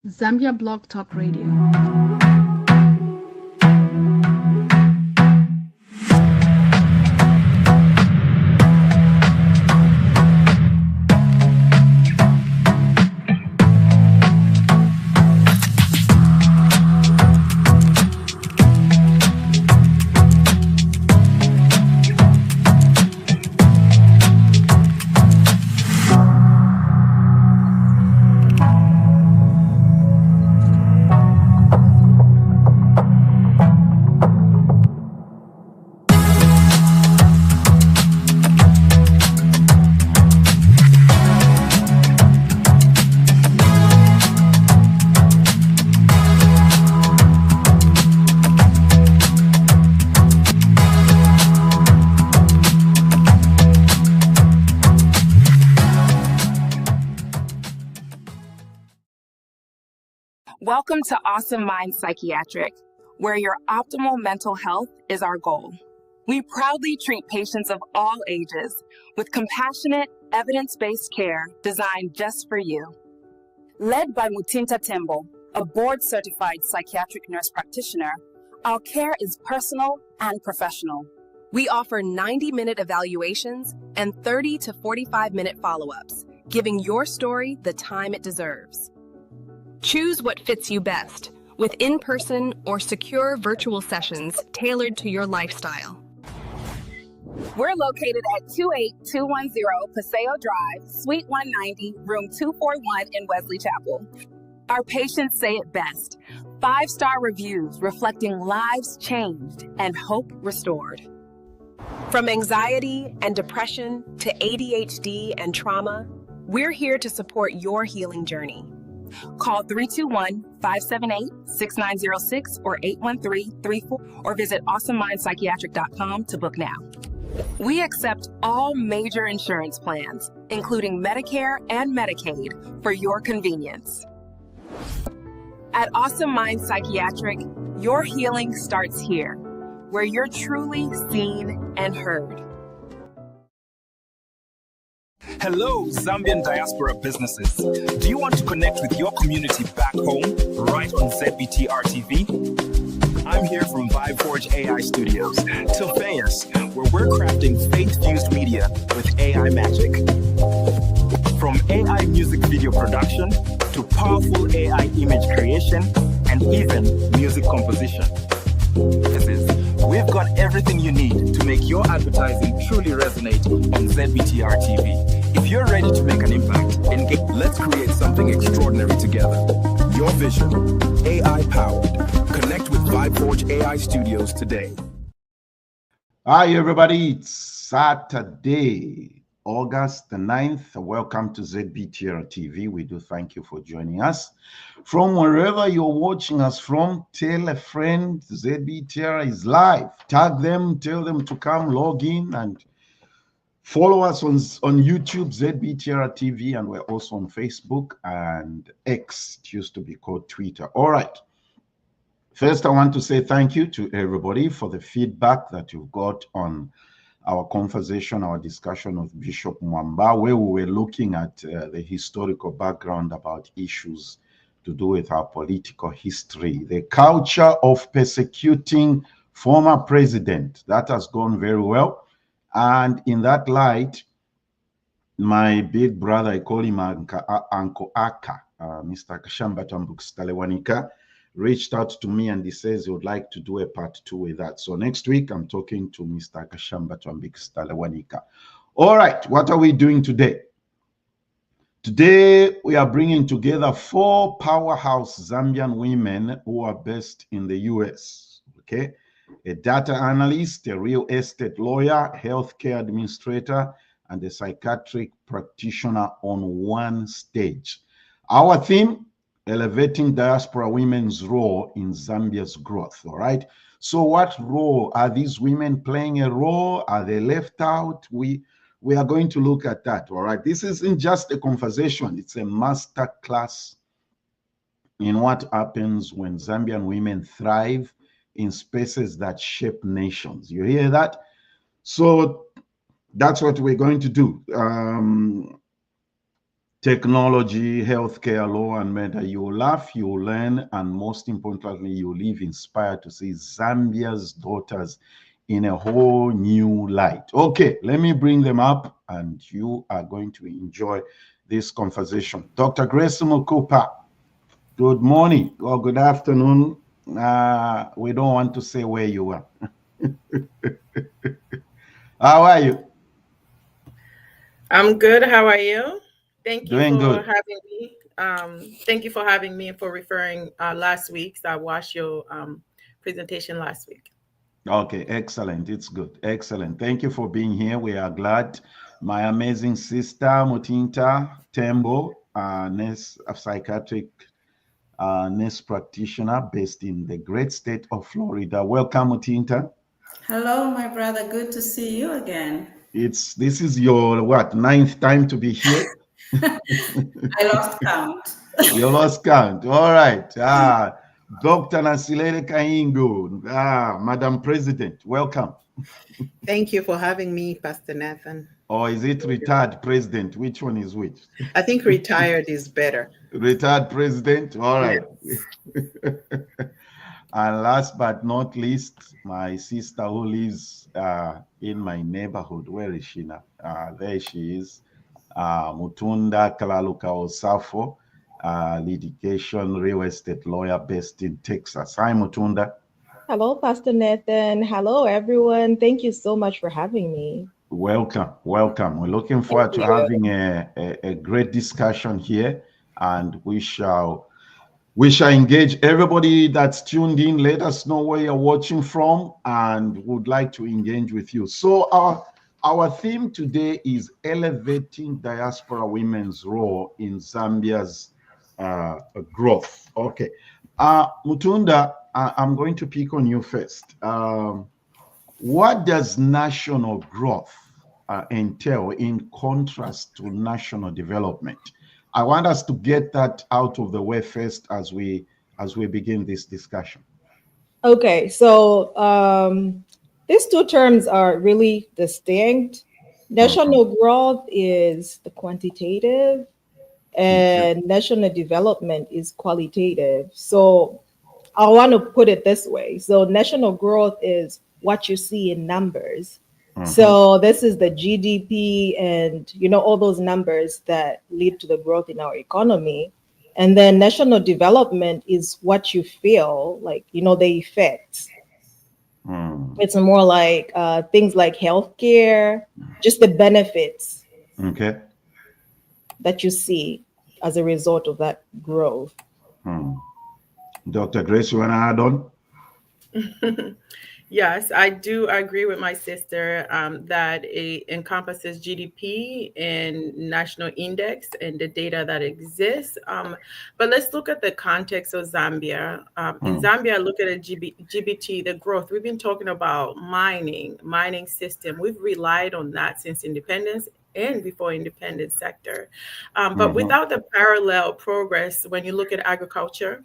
Zambia Blog Talk Radio. Welcome to Awesome Mind Psychiatric, where your optimal mental health is our goal. We proudly treat patients of all ages with compassionate, evidence-based care designed just for you. Led by Mutinta Tembo, a board-certified psychiatric nurse practitioner, our care is personal and professional. We offer 90-minute evaluations and 30 to 45-minute follow-ups, giving your story the time it deserves. Choose what fits you best, with in-person or secure virtual sessions tailored to your lifestyle. We're located at 28210 Paseo Drive, Suite 190, Room 241 in Wesley Chapel. Our patients say it best: 5-star reviews reflecting lives changed and hope restored. From anxiety and depression to ADHD and trauma, we're here to support your healing journey. Call 321-578-6906 or 813-34 or visit awesomemindpsychiatric.com to book now. We accept all major insurance plans, including Medicare and Medicaid, for your convenience. At Awesome Mind Psychiatric, your healing starts here, where you're truly seen and heard. Hello, Zambian diaspora businesses. Do you want to connect with your community back home, right on ZBTR TV? I'm here from Vibeforge AI Studios, Tilfeus, where we're crafting faith-fused media with AI magic. From AI music video production to powerful AI image creation and even music composition. We've got everything you need to make your advertising truly resonate on ZBTR TV. If you're ready to make an impact, let's create something extraordinary together. Your vision, AI powered. Connect with Vibeforge AI Studios today. Hi everybody, it's Saturday, August the 9th. Welcome to ZBTR TV. We do thank you for joining us. From wherever you're watching us from, tell a friend ZBTR is live. Tag them, tell them to come log in and follow us on YouTube, ZBTR TV, and we're also on Facebook and X. It used to be called Twitter. All right. First, I want to say thank you to everybody for the feedback that you've got on our conversation, our discussion with Bishop Mwamba, where we were looking at the historical background about issues to do with our political history, the culture of persecuting former president. That has gone very well. And in that light, my big brother, I call him Uncle Aka, Mr. Kashamba Stalewanika, reached out to me and he says he would like to do a part 2 with that. So next week, I'm talking to Mr. Kashamba Stalewanika. All right, what are we doing today? Today, we are bringing together 4 powerhouse Zambian women who are based in the US, okay? A data analyst, a real estate lawyer, healthcare administrator, and a psychiatric practitioner on one stage. Our theme, elevating diaspora women's role in Zambia's growth, all right? So what role are these women playing a role? Are they left out? We are going to look at that, all right? This isn't just a conversation. It's a master class in what happens when Zambian women thrive in spaces that shape nations. You hear that? So that's what we're going to do. technology, healthcare, law, and meta. You will laugh, you will learn, and most importantly, you will live inspired to see Zambia's daughters in a whole new light. Okay, let me bring them up, and you are going to enjoy this conversation. Dr. Grace Mukupa, good morning or good afternoon. We don't want to say where you are. How are you? I'm good. How are you? Thank you Doing for good. having me. Thank you for having me and for referring last week. So I watched your presentation last week. Okay, excellent. It's good. Excellent. Thank you for being here. We are glad. My amazing sister, Mutinta Tembo, nurse, a psychiatric nurse practitioner based in the great state of Florida. Welcome, Mutinta. Hello, my brother. Good to see you again. This is your what, 9th time to be here? I lost count. You lost count. All right. Dr. Nasilele Kaingu, Madam President, welcome. Thank you for having me, Pastor Nathan. Or is it retired president? Which one is which? I think retired is better. Retired president. All right. Yes. And last but not least, my sister who lives in my neighborhood. Where is she now? There she is. Mutunda Kalaluka Osafo, litigation real estate lawyer based in Texas. Hi, Mutunda. Hello, Pastor Nathan. Hello, everyone. Thank you so much for having me. Welcome. Welcome. We're looking forward to having a great discussion here, and we shall engage everybody that's tuned in. Let us know where you're watching from, and would like to engage with you. So our theme today is elevating diaspora women's role in Zambia's growth. Okay. Mutunda, I'm going to pick on you first. What does national growth entail in contrast to national development? I want us to get that out of the way first as we begin this discussion. Okay, so these two terms are really distinct. National growth is the quantitative, and national development is qualitative. So I want to put it this way. So national growth is what you see in numbers. So this is the GDP and, all those numbers that lead to the growth in our economy. And then national development is what you feel, like, the effects. It's more like things like healthcare, just the benefits that you see as a result of that growth. Dr. Grace, you want to add on? Yes, I do agree with my sister that it encompasses GDP and national index and the data that exists. But let's look at the context of Zambia. In Zambia, look at a GBT, the growth. We've been talking about mining system. We've relied on that since independence and before independent sector. But without the parallel progress, when you look at agriculture,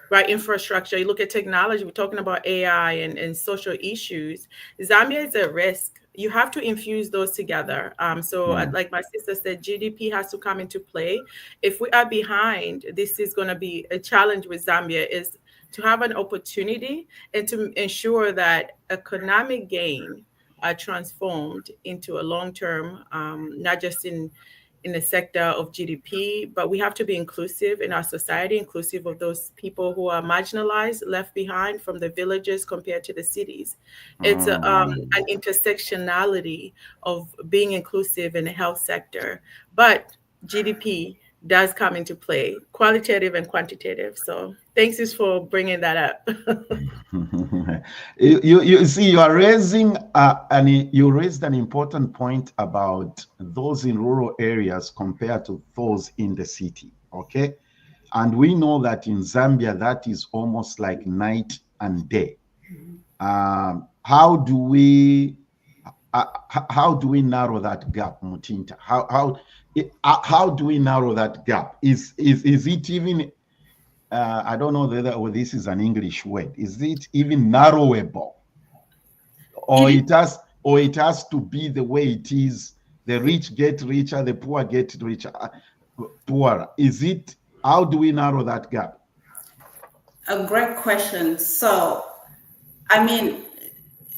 right, infrastructure, you look at technology, we're talking about AI and social issues, Zambia is at risk. You have to infuse those together. Like my sister said, GDP has to come into play. If we are behind, this is going to be a challenge with Zambia, is to have an opportunity and to ensure that economic gain are transformed into a long-term, not just in the sector of GDP, but we have to be inclusive in our society, inclusive of those people who are marginalized, left behind from the villages compared to the cities. It's an intersectionality of being inclusive in the health sector, but GDP does come into play, qualitative and quantitative. So thanks for bringing that up. You see, you are raising you raised an important point about those in rural areas compared to those in the city. Okay, and we know that in Zambia that is almost like night and day. How do we narrow that gap, Mutinta? How do we narrow that gap? Is it even I don't know whether this is an English word. Is it even narrowable, or it has to be the way it is? The rich get richer, the poor get richer. poorer? How do we narrow that gap? A great question. So, I mean,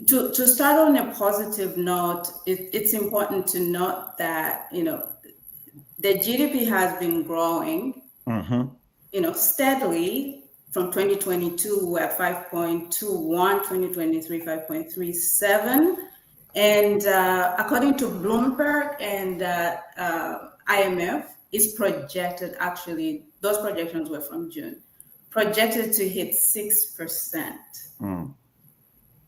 to start on a positive note, it's important to note that, the GDP has been growing, steadily from 2022, we're at 5.21, 2023, 5.37. And according to Bloomberg and IMF, is projected, actually, those projections were from June, projected to hit 6%.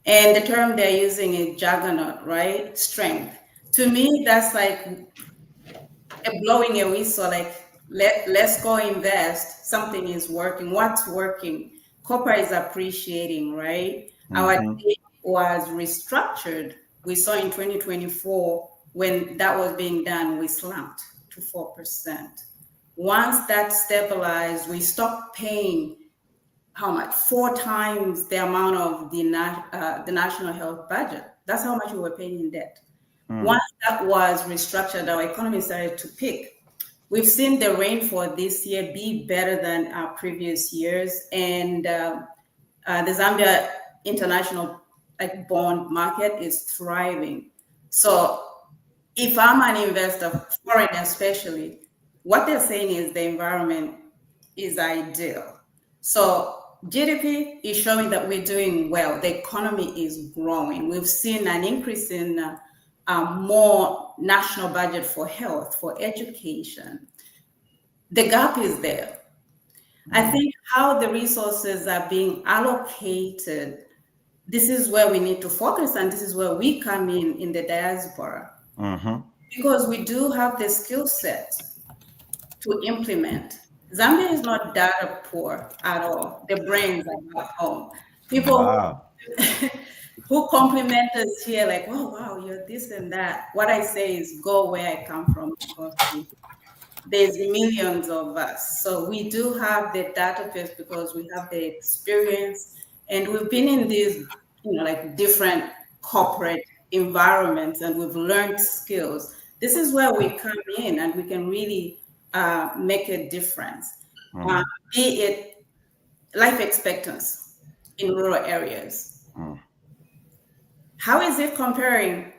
And the term they're using is juggernaut, right? Strength. To me, that's like blowing a whistle, like, let's go invest. Something is working. What's working? Copper is appreciating, right? Our debt was restructured. We saw in 2024, when that was being done, we slumped to 4%. Once that stabilized, we stopped paying how much? 4 times the amount of the national health budget. That's how much we were paying in debt. Once that was restructured, our economy started to pick. We've seen the rainfall this year be better than our previous years, and the Zambia international bond market is thriving. So if I'm an investor, foreign especially, what they're saying is the environment is ideal. So GDP is showing that we're doing well. The economy is growing. We've seen an increase in more national budget for health, for education. The gap is there. I think how the resources are being allocated, this is where we need to focus, and this is where we come in the diaspora. Because we do have the skill set to implement. Zambia is not data poor at all. The brains are at home. People who compliment us here, like, oh, wow, you're this and that. What I say is go where I come from, because there's millions of us. So we do have the database because we have the experience, and we've been in these, different corporate environments, and we've learned skills. This is where we come in, and we can really make a difference. Be it life expectancy in rural areas. How is it comparing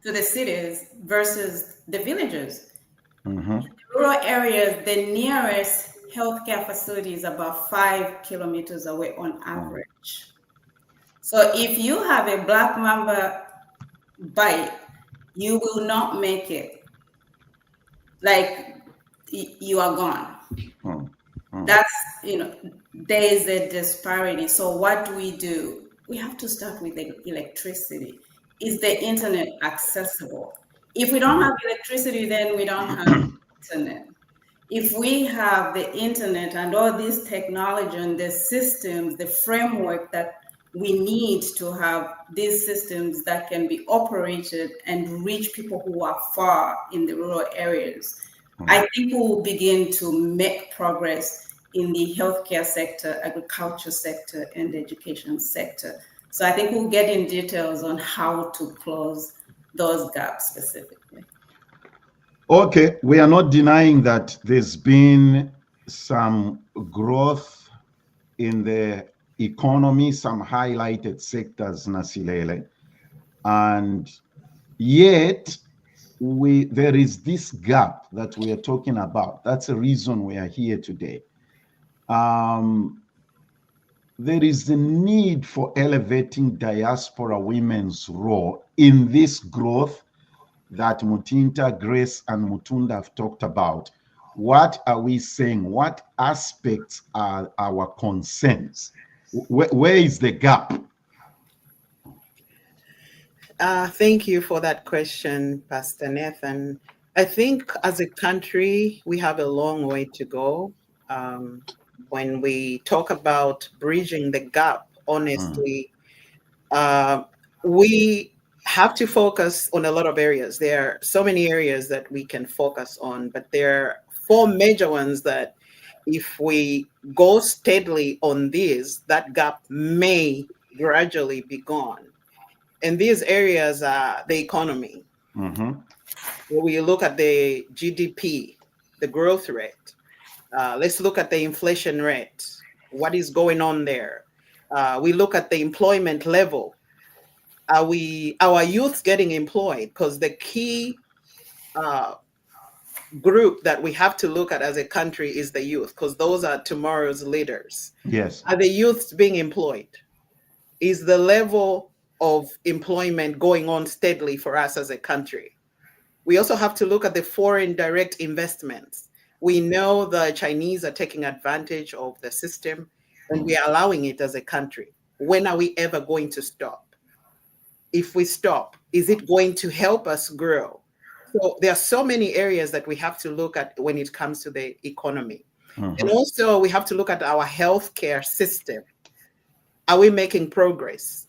to the cities versus the villages? In rural areas, the nearest healthcare facility is about 5 kilometers away on average. So if you have a black mamba bite, you will not make it. Like, you are gone. That's, there is a disparity. So what do? We have to start with the electricity. Is the internet accessible? If we don't have electricity, then we don't have internet. If we have the internet and all this technology and the systems, the framework that we need to have these systems that can be operated and reach people who are far in the rural areas, I think we will begin to make progress in the healthcare sector, agriculture sector, and the education sector. So I think we'll get in details on how to close those gaps specifically. Okay, we are not denying that there's been some growth in the economy, some highlighted sectors, Nasilele, and yet there is this gap that we are talking about. That's the reason we are here today. There is the need for elevating diaspora women's role in this growth that Mutinta, Grace, and Mutunda have talked about. What are we saying? What aspects are our concerns? Where is the gap? Thank you for that question, Pastor Nathan. I think as a country, we have a long way to go. When we talk about bridging the gap, honestly, we have to focus on a lot of areas. There are so many areas that we can focus on, but there are 4 major ones that if we go steadily on these, that gap may gradually be gone. And these areas are the economy. When we look at the GDP, the growth rate. Let's look at the inflation rate. What is going on there? We look at the employment level. Are our youth getting employed? Because the key group that we have to look at as a country is the youth, because those are tomorrow's leaders. Yes. Are the youth being employed? Is the level of employment going on steadily for us as a country? We also have to look at the foreign direct investments. We know the Chinese are taking advantage of the system, and we are allowing it as a country. When are we ever going to stop? If we stop, is it going to help us grow? So there are so many areas that we have to look at when it comes to the economy. And also we have to look at our healthcare system. Are we making progress?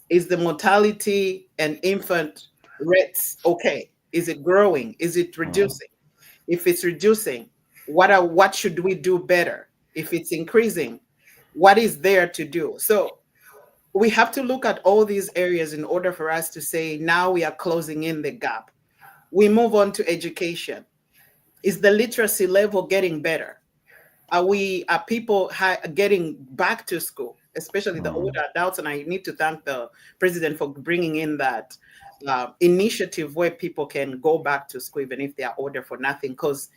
Is the mortality and infant rates okay? Is it growing? Is it reducing? If it's reducing, what should we do better? If it's increasing, what is there to do? So we have to look at all these areas in order for us to say, now we are closing in the gap. We move on to education. Is the literacy level getting better? Are people getting back to school, especially the older adults? And I need to thank the president for bringing in that initiative where people can go back to school even if they are older for nothing. Because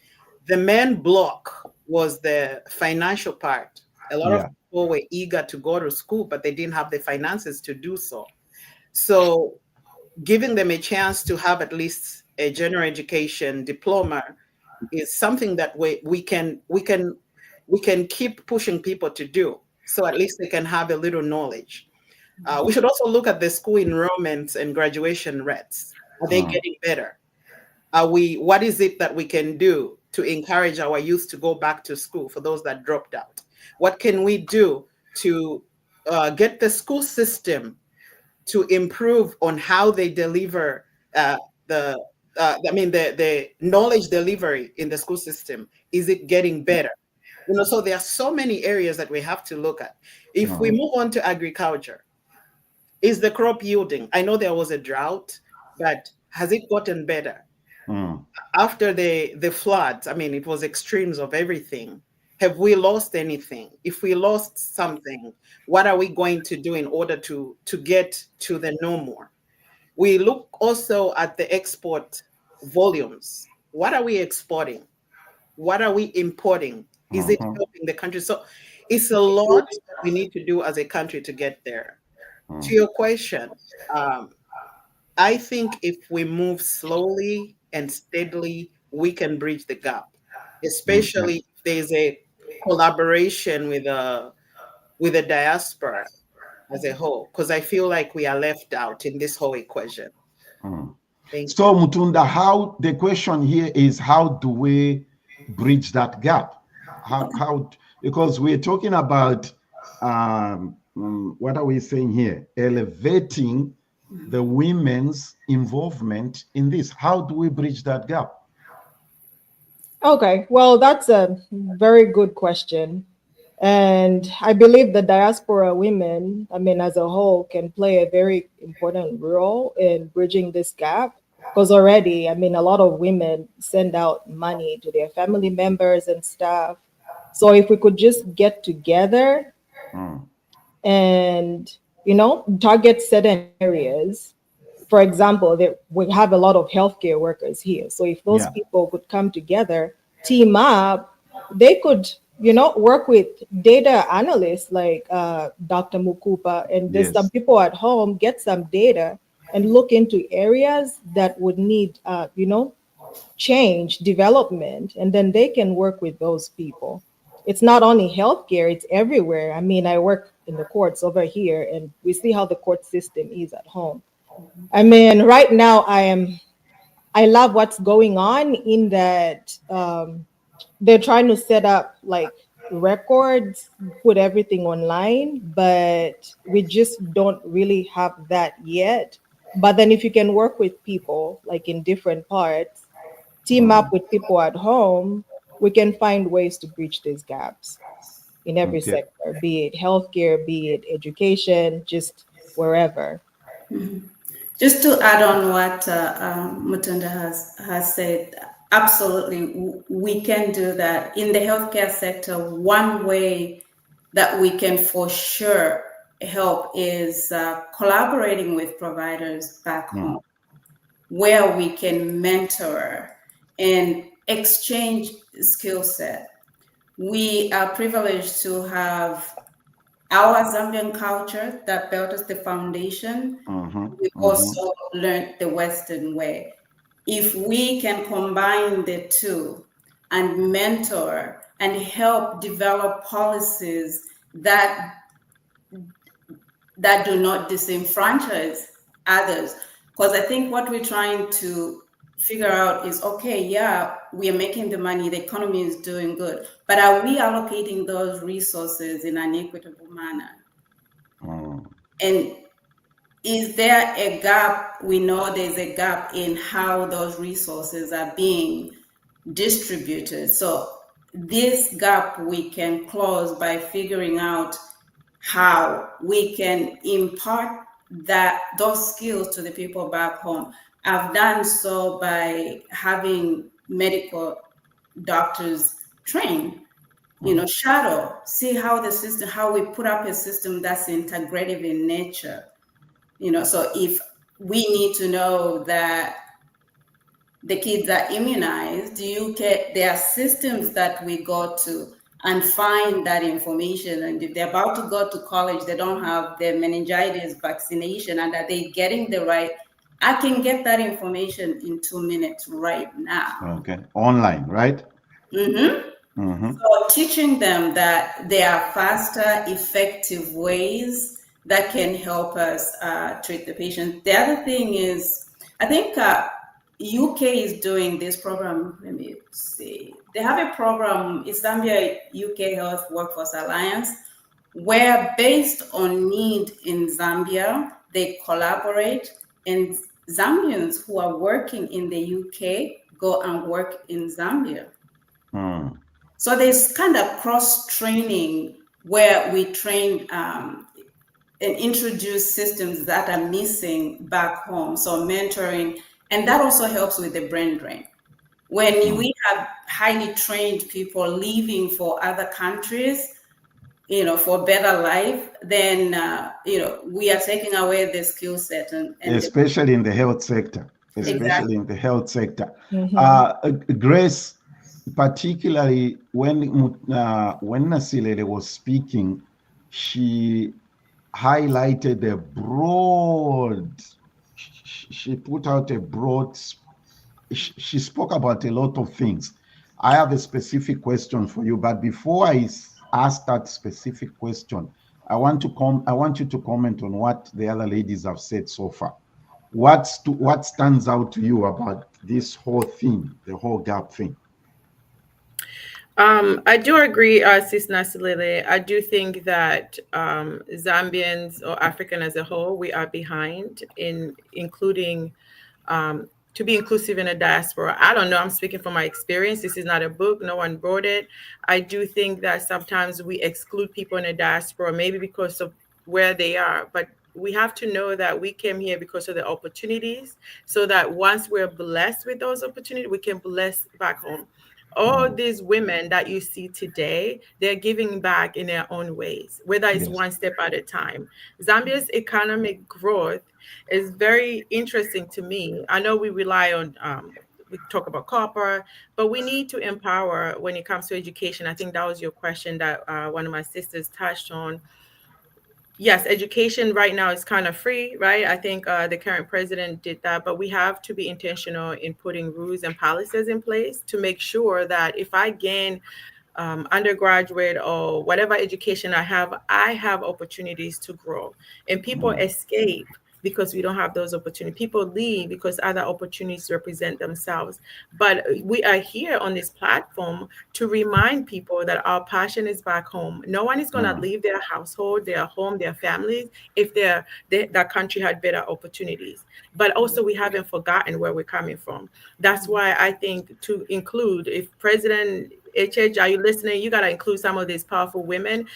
the main block was the financial part. A lot of people were eager to go to school, but they didn't have the finances to do so. So giving them a chance to have at least a general education diploma is something that we can keep pushing people to do, so at least they can have a little knowledge. We should also look at the school enrollments and graduation rates. Are they getting better? What is it that we can do to encourage our youth to go back to school for those that dropped out? What can we do to get the school system to improve on how they deliver the knowledge delivery in the school system? Is it getting better? So there are so many areas that we have to look at. If we move on to agriculture, is the crop yielding? I know there was a drought, but has it gotten better? After the floods, it was extremes of everything. Have we lost anything? If we lost something, what are we going to do in order to get to the no more? We look also at the export volumes. What are we exporting? What are we importing? Is it helping the country? So it's a lot that we need to do as a country to get there. To your question, I think if we move slowly and steadily, we can bridge the gap, especially if there's a collaboration with the diaspora as a whole, because I feel like we are left out in this whole equation. So Mutunda, the question here is, how do we bridge that gap? How because we're talking about what are we saying here? Elevating the women's involvement in this. How do we bridge that gap? Okay, well, that's a very good question. And I believe the diaspora women, as a whole, can play a very important role in bridging this gap. Because already, a lot of women send out money to their family members and stuff. So if we could just get together and, target certain areas. For example, we have a lot of healthcare workers here. So if those people could come together, team up, they could, work with data analysts like Dr. Mukupa, and there's some people at home, get some data and look into areas that would need, change, development, and then they can work with those people. It's not only healthcare, it's everywhere. I work in the courts over here, and we see how the court system is at home. Right now I love what's going on in that they're trying to set up like records, put everything online, but we just don't really have that yet. But then if you can work with people like in different parts, team up with people at home, we can find ways to bridge these gaps in every sector, be it healthcare, be it education, just wherever. Just to add on what Mutunda has said, Absolutely, we can do that. In the healthcare sector, one way that we can for sure help is collaborating with providers back home, where we can mentor and exchange skill set. We are privileged to have our Zambian culture that built us the foundation. We also learned the Western way. If we can combine the two and mentor and help develop policies that do not disenfranchise others, because I think what we're trying to figure out is, okay, yeah, we are making the money, the economy is doing good, but are we allocating those resources in an equitable manner? And is there a gap? We know there's a gap in how those resources are being distributed. So this gap we can close by figuring out how we can impart those skills to the people back home. I've done so by having medical doctors train, shadow, see how how we put up a system that's integrative in nature. So if we need to know that the kids are immunized, there are systems that we go to and find that information. And if they're about to go to college, they don't have their meningitis vaccination, and are they getting the right? I can get that information in 2 minutes right now. Okay, online, right? So teaching them that there are faster, effective ways that can help us treat the patient. The other thing is, I think UK is doing this program. Let me see. They have a program, Zambia UK Health Workforce Alliance, where based on need in Zambia, they collaborate, and Zambians who are working in the UK go and work in Zambia. So there's kind of cross training where we train and introduce systems that are missing back home. So mentoring, and that also helps with the brain drain. When we have highly trained people leaving for other countries, for better life, then, we are taking away the skill set. And especially in the health sector. Exactly. In the health sector. Grace, particularly when Nasilele was speaking, she highlighted a broad, she put out a broad, she spoke about a lot of things. I have a specific question for you, but before I ask that specific question, I want you to comment on what the other ladies have said so far. What stands out to you about this whole thing, the whole gap thing? I do agree, Sis Nasilele. I do think that Zambians or African as a whole, we are behind in including to be inclusive in a diaspora. I don't know. I'm speaking from my experience. This is not a book. No one wrote it. I do think that sometimes we exclude people in a diaspora, maybe because of where they are. But we have to know that we came here because of the opportunities, so that once we're blessed with those opportunities, we can bless back home. All these women that you see today, they're giving back in their own ways, whether it's one step at a time. Zambia's economic growth is very interesting to me. I know we rely on, we talk about copper, but we need to empower when it comes to education. I think that was your question that one of my sisters touched on. Yes, education right now is kind of free, right? I think the current president did that, but we have to be intentional in putting rules and policies in place to make sure that if I gain undergraduate or whatever education I have opportunities to grow. And people escape because we don't have those opportunities. People leave because other opportunities represent themselves. But we are here on this platform to remind people that our passion is back home. No one is going to leave their household, their home, their families if that country had better opportunities. But also we haven't forgotten where we're coming from. That's why I think to include, if President HH, are you listening? You got to include some of these powerful women.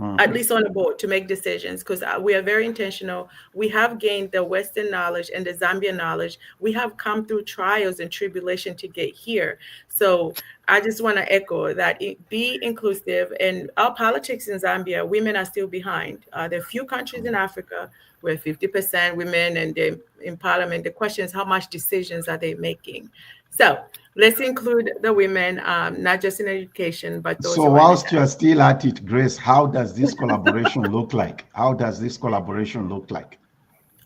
at least on the board, to make decisions, because we are very intentional. We have gained the Western knowledge and the Zambia knowledge. We have come through trials and tribulation to get here. So I just want to echo that, be inclusive. And our politics in Zambia, women are still behind. There are few countries in Africa where 50% women and they're in parliament. The question is, how much decisions are they making? So let's include the women, not just in education, but those So who are whilst you are still at it, Grace, how does this collaboration look like? How does this collaboration look like?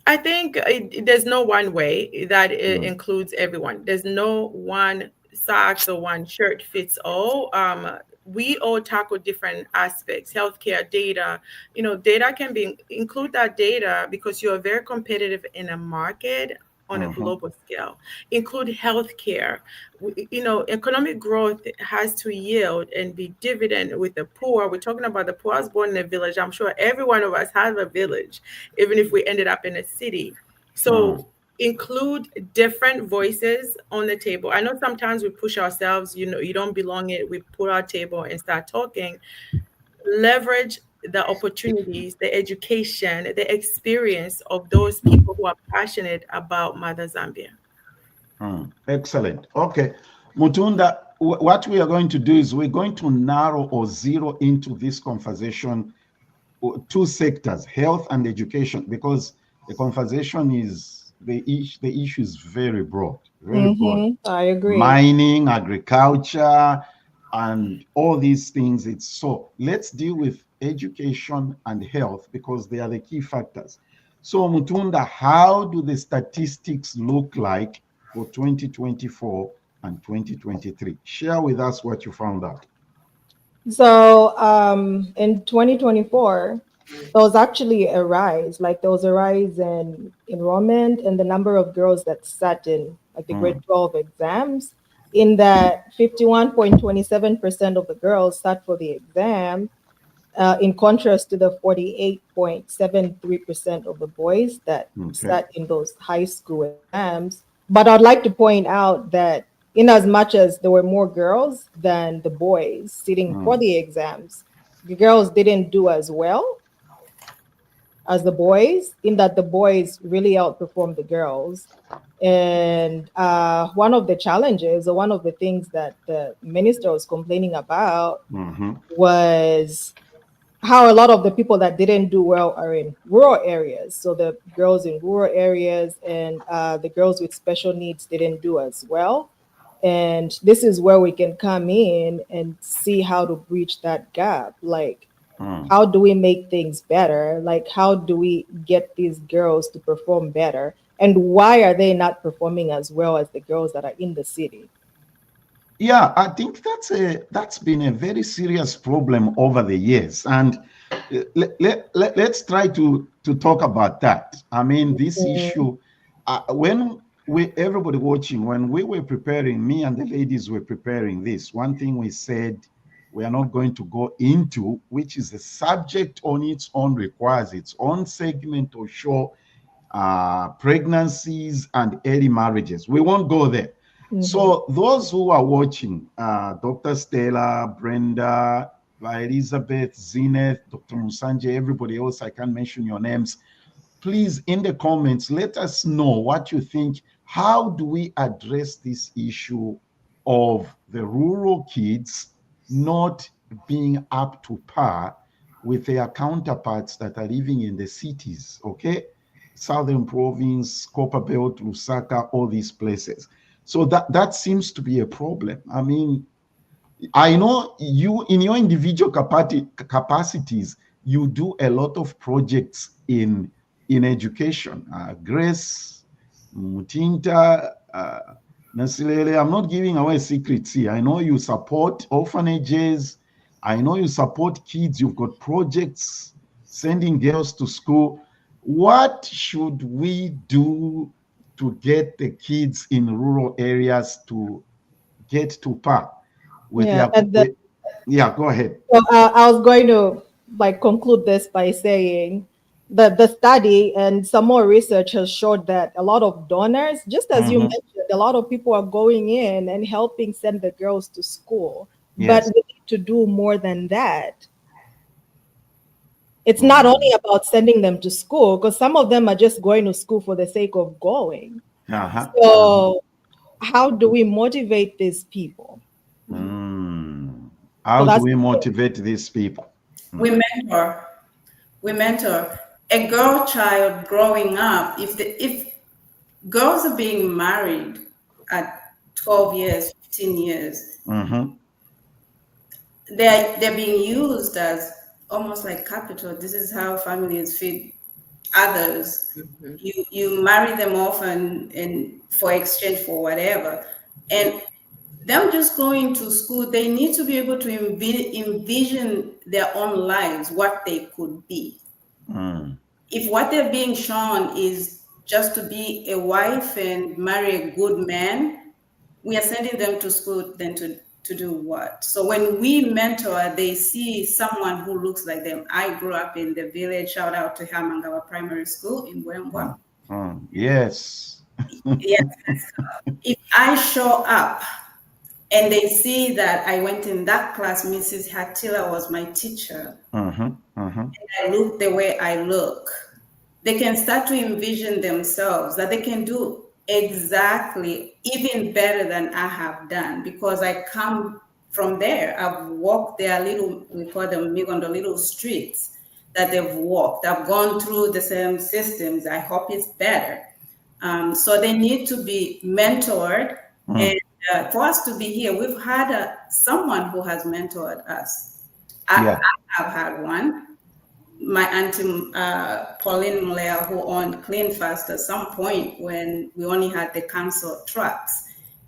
I think there's no one way that it includes everyone. There's no one socks or one shirt fits all. We all tackle different aspects, healthcare, data. Data can include that data because you're very competitive in a market on a global scale. Include healthcare. Economic growth has to yield and be dividend with the poor. We're talking about the poor. I was born in a village. I'm sure every one of us has a village, even if we ended up in a city. So include different voices on the table. I know sometimes we push ourselves, you don't belong it. We put our table and start talking. Leverage the opportunities, the education, the experience of those people who are passionate about Mother Zambia. Excellent. Okay. Mutunda, what we are going to do is we're going to narrow or zero into this conversation two sectors, health and education, because the conversation is, the issue is very broad, very broad. I agree. Mining, agriculture, and all these things. So let's deal with education and health because they are the key factors. So Mutunda, how do the statistics look like for 2024 and 2023? Share with us what you found out. So in 2024, there was actually a rise. Like there was a rise in enrollment and the number of girls that sat in like the grade 12 exams. In that 51.27% of the girls sat for the exam, in contrast to the 48.73% of the boys that sat in those high school exams. But I'd like to point out that in as much as there were more girls than the boys sitting for the exams, the girls didn't do as well as the boys, in that the boys really outperformed the girls. And one of the challenges, or one of the things that the minister was complaining about was how a lot of the people that didn't do well are in rural areas. So the girls in rural areas and the girls with special needs didn't do as well. And this is where we can come in and see how to bridge that gap. Like, how do we make things better? Like, how do we get these girls to perform better? And why are they not performing as well as the girls that are in the city? Yeah, I think that's been a very serious problem over the years. And let's try to talk about that. I mean, this issue, when everybody watching, when we were preparing, me and the ladies were preparing this, one thing we said we are not going to go into, which is the subject on its own requires its own segment or show, pregnancies and early marriages. We won't go there. So those who are watching, Dr. Stella, Brenda, Elizabeth, Zenith, Dr. Musanje, everybody else, I can't mention your names. Please, in the comments, let us know what you think. How do we address this issue of the rural kids not being up to par with their counterparts that are living in the cities, okay? Southern Province, Copperbelt, Lusaka, all these places. So that seems to be a problem. I mean, I know you, in your individual capacities, you do a lot of projects in education. Grace, Mutinta, Nasilele, I'm not giving away secrets here. I know you support orphanages. I know you support kids. You've got projects sending girls to school. What should we do to get the kids in rural areas to get to par with their... Yeah, go ahead. So, I was going to conclude this by saying that the study and some more research has showed that a lot of donors, just as you mentioned, a lot of people are going in and helping send the girls to school. Yes. But we need to do more than that. It's not only about sending them to school, because some of them are just going to school for the sake of going. So how do we motivate these people? How do we motivate these people? We mentor. A girl child growing up, if girls are being married at 12 years, 15 years, they're being used as almost like capital. This is how families feed others. You marry them off and for exchange for whatever. And them just going to school, they need to be able to envision their own lives, what they could be. If what they're being shown is just to be a wife and marry a good man, we are sending them to school then to do what? So when we mentor, they see someone who looks like them. I grew up in the village, shout out to Hamangawa Primary School in Wembwa. Yes. Yes. If I show up and they see that I went in that class, Mrs. Hatila was my teacher, and I look the way I look, they can start to envision themselves that they can do exactly even better than I have done, because I come from there. I've walked their little, we call them Migondo, little streets that they've walked. I've gone through the same systems. I hope it's better. So they need to be mentored. And for us to be here, we've had someone who has mentored us. I have had one. My auntie Pauline Mulea, who owned Clean Fast at some point when we only had the council trucks.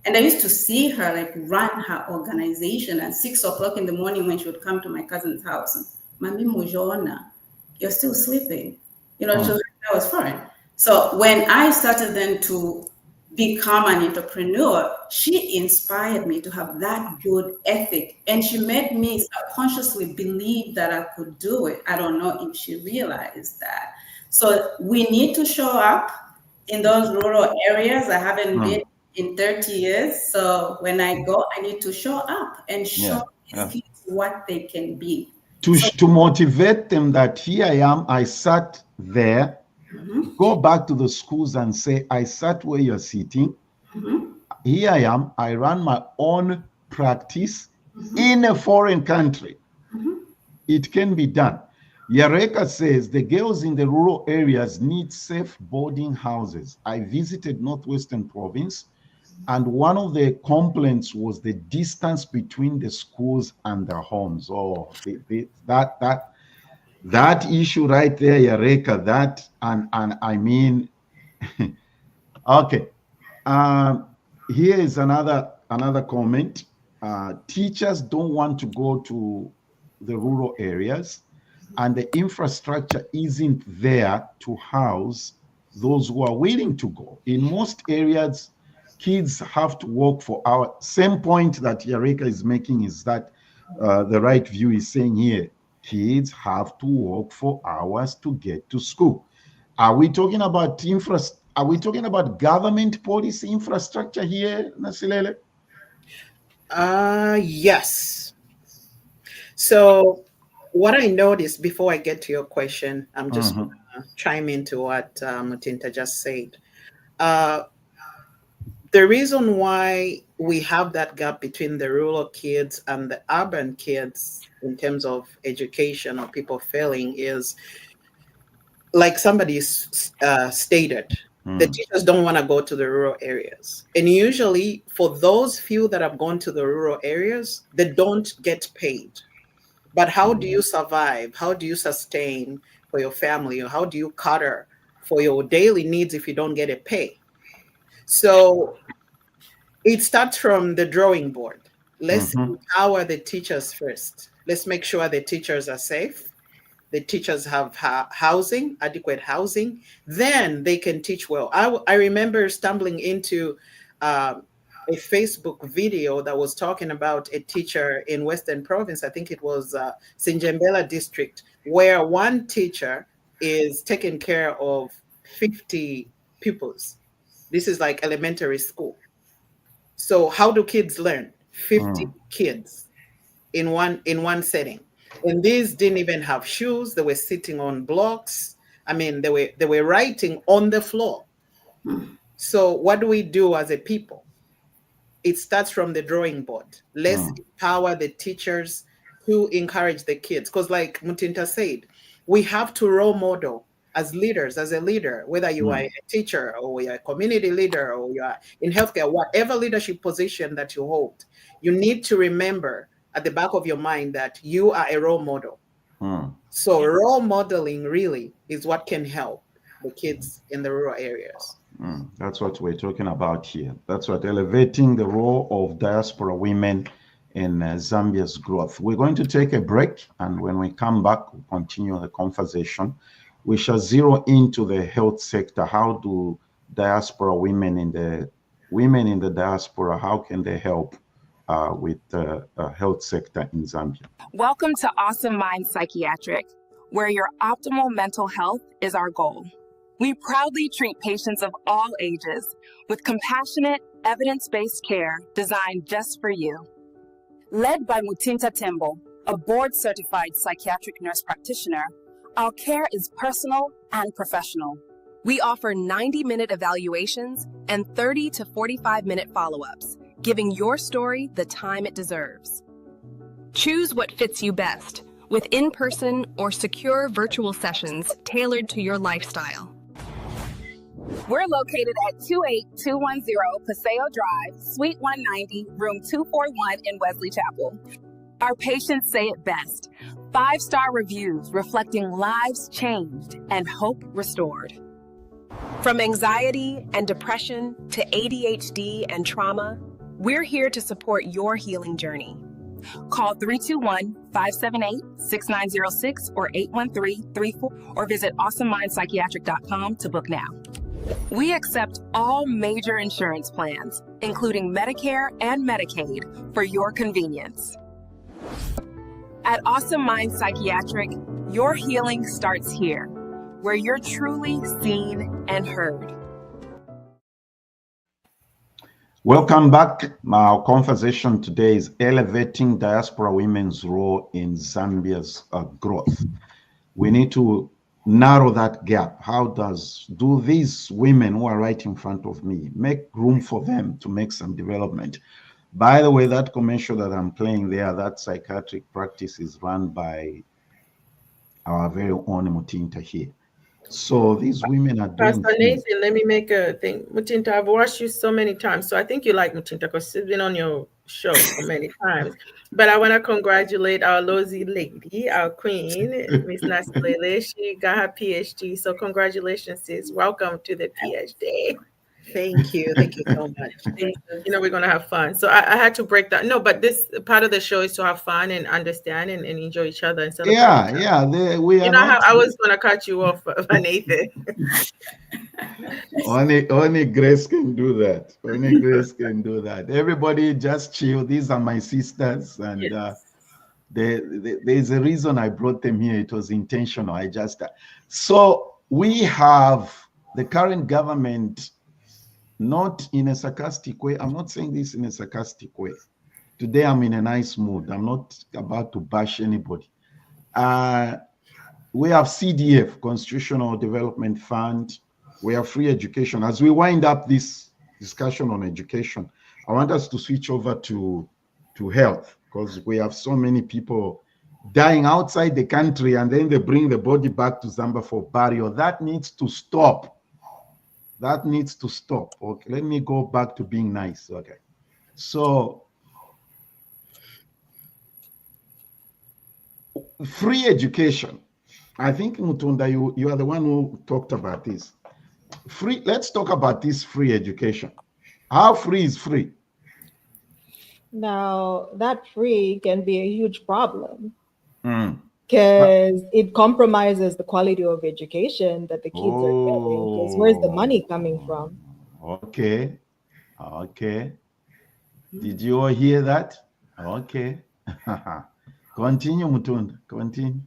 And I used to see her like run her organization at 6 o'clock in the morning when she would come to my cousin's house. Mami Mujona, you're still sleeping. You know, that was fun. So when I started then to become an entrepreneur, she inspired me to have that good ethic. And she made me subconsciously believe that I could do it. I don't know if she realized that. So we need to show up in those rural areas. I haven't been in 30 years. So when I go, I need to show up and show these kids what they can be. To motivate them that here I am, I sat there. Go back to the schools and say, I sat where you're sitting. Here I am. I run my own practice in a foreign country. It can be done. Yareka says the girls in the rural areas need safe boarding houses. I visited Northwestern Province, and one of the complaints was the distance between the schools and the homes. Oh, that issue right there, Yareka, that, and I mean, okay. Here is another comment. Teachers don't want to go to the rural areas, and the infrastructure isn't there to house those who are willing to go. In most areas, kids have to walk for hours. Same point that Yareka is making is that the right view is saying here, kids have to walk for hours to get to school. Are we talking about Are we talking about government policy infrastructure here, Nasilele? Yes. So what I noticed before I get to your question, I'm just going to chime into what Mutinta just said. The reason why we have that gap between the rural kids and the urban kids in terms of education or people failing is, like somebody stated, the teachers don't want to go to the rural areas. And usually for those few that have gone to the rural areas, they don't get paid. But how do you survive? How do you sustain for your family? Or how do you cater for your daily needs if you don't get a pay? So it starts from the drawing board. Let's empower the teachers first. Let's make sure the teachers are safe. The teachers have housing, adequate housing. Then they can teach well. I remember stumbling into a Facebook video that was talking about a teacher in Western Province. I think it was Sinjembela district, where one teacher is taking care of 50 pupils. This is like elementary school. So how do kids learn? 50 kids in one setting. And these didn't even have shoes. They were sitting on blocks. I mean, they were writing on the floor. So what do we do as a people? It starts from the drawing board. Let's empower the teachers to encourage the kids. Because like Mutinta said, we have to role model as leaders, as a leader, whether you are a teacher or you're a community leader or you are in healthcare, whatever leadership position that you hold, you need to remember at the back of your mind that you are a role model. So role modeling really is what can help the kids in the rural areas. That's what we're talking about here. That's what elevating the role of diaspora women in Zambia's growth. We're going to take a break, and when we come back, we'll continue the conversation. We shall zero into the health sector. How do diaspora women in the diaspora, how can they help with the health sector in Zambia? Welcome to Awesome Mind Psychiatric, where your optimal mental health is our goal. We proudly treat patients of all ages with compassionate, evidence-based care designed just for you. Led by Mutinta Tembo, a board-certified psychiatric nurse practitioner, our care is personal and professional. We offer 90-minute evaluations and 30 to 45-minute follow-ups, giving your story the time it deserves. Choose what fits you best with in-person or secure virtual sessions tailored to your lifestyle. We're located at 28210 Paseo Drive, Suite 190, Room 241 in Wesley Chapel. Our patients say it best. 5-star reviews reflecting lives changed and hope restored. From anxiety and depression to ADHD and trauma, we're here to support your healing journey. Call 321-578-6906 or 813-34 or visit awesomemindpsychiatric.com to book now. We accept all major insurance plans, including Medicare and Medicaid, for your convenience. At Awesome Mind Psychiatric, your healing starts here, where you're truly seen and heard. Welcome back. Our conversation today is elevating diaspora women's role in Zambia's growth. We need to narrow that gap. How do these women who are right in front of me make room for them to make some development? By the way, that commercial that I'm playing there, that psychiatric practice is run by our very own Mutinta here. So these women are doing Pastor Nathan, let me make a thing. Mutinta, I've watched you so many times. So I think you like Mutinta because she's been on your show so many times. But I want to congratulate our Lozi lady, our queen, Miss Nasilele. She got her PhD. So congratulations, sis. Welcome to the PhD. Thank you. Thank you so much. You know, we're going to have fun. So I had to break that. No, but this part of the show is to have fun and understand and enjoy each other. And celebrate each other. We are. You know how I was going to cut you off, Nathan. Only Grace can do that. Only Grace can do that. Everybody just chill. These are my sisters. And yes. There's a reason I brought them here. It was intentional. So we have the current government. Not in a sarcastic way. I'm not saying this in a sarcastic way. Today, I'm in a nice mood. I'm not about to bash anybody. We have CDF, Constitutional Development Fund. We have free education. As we wind up this discussion on education, I want us to switch over to health because we have so many people dying outside the country and then they bring the body back to Zambia for burial. That needs to stop. That needs to stop. Okay, let me go back to being nice. Okay, so free education. I think Mutunda, you are the one who talked about this. Free. Let's talk about this free education. How free is free? Now that free can be a huge problem. Because it compromises the quality of education that the kids are getting. Because where's the money coming from? Okay. Did you all hear that? Okay. Continue, Mutunda. Continue.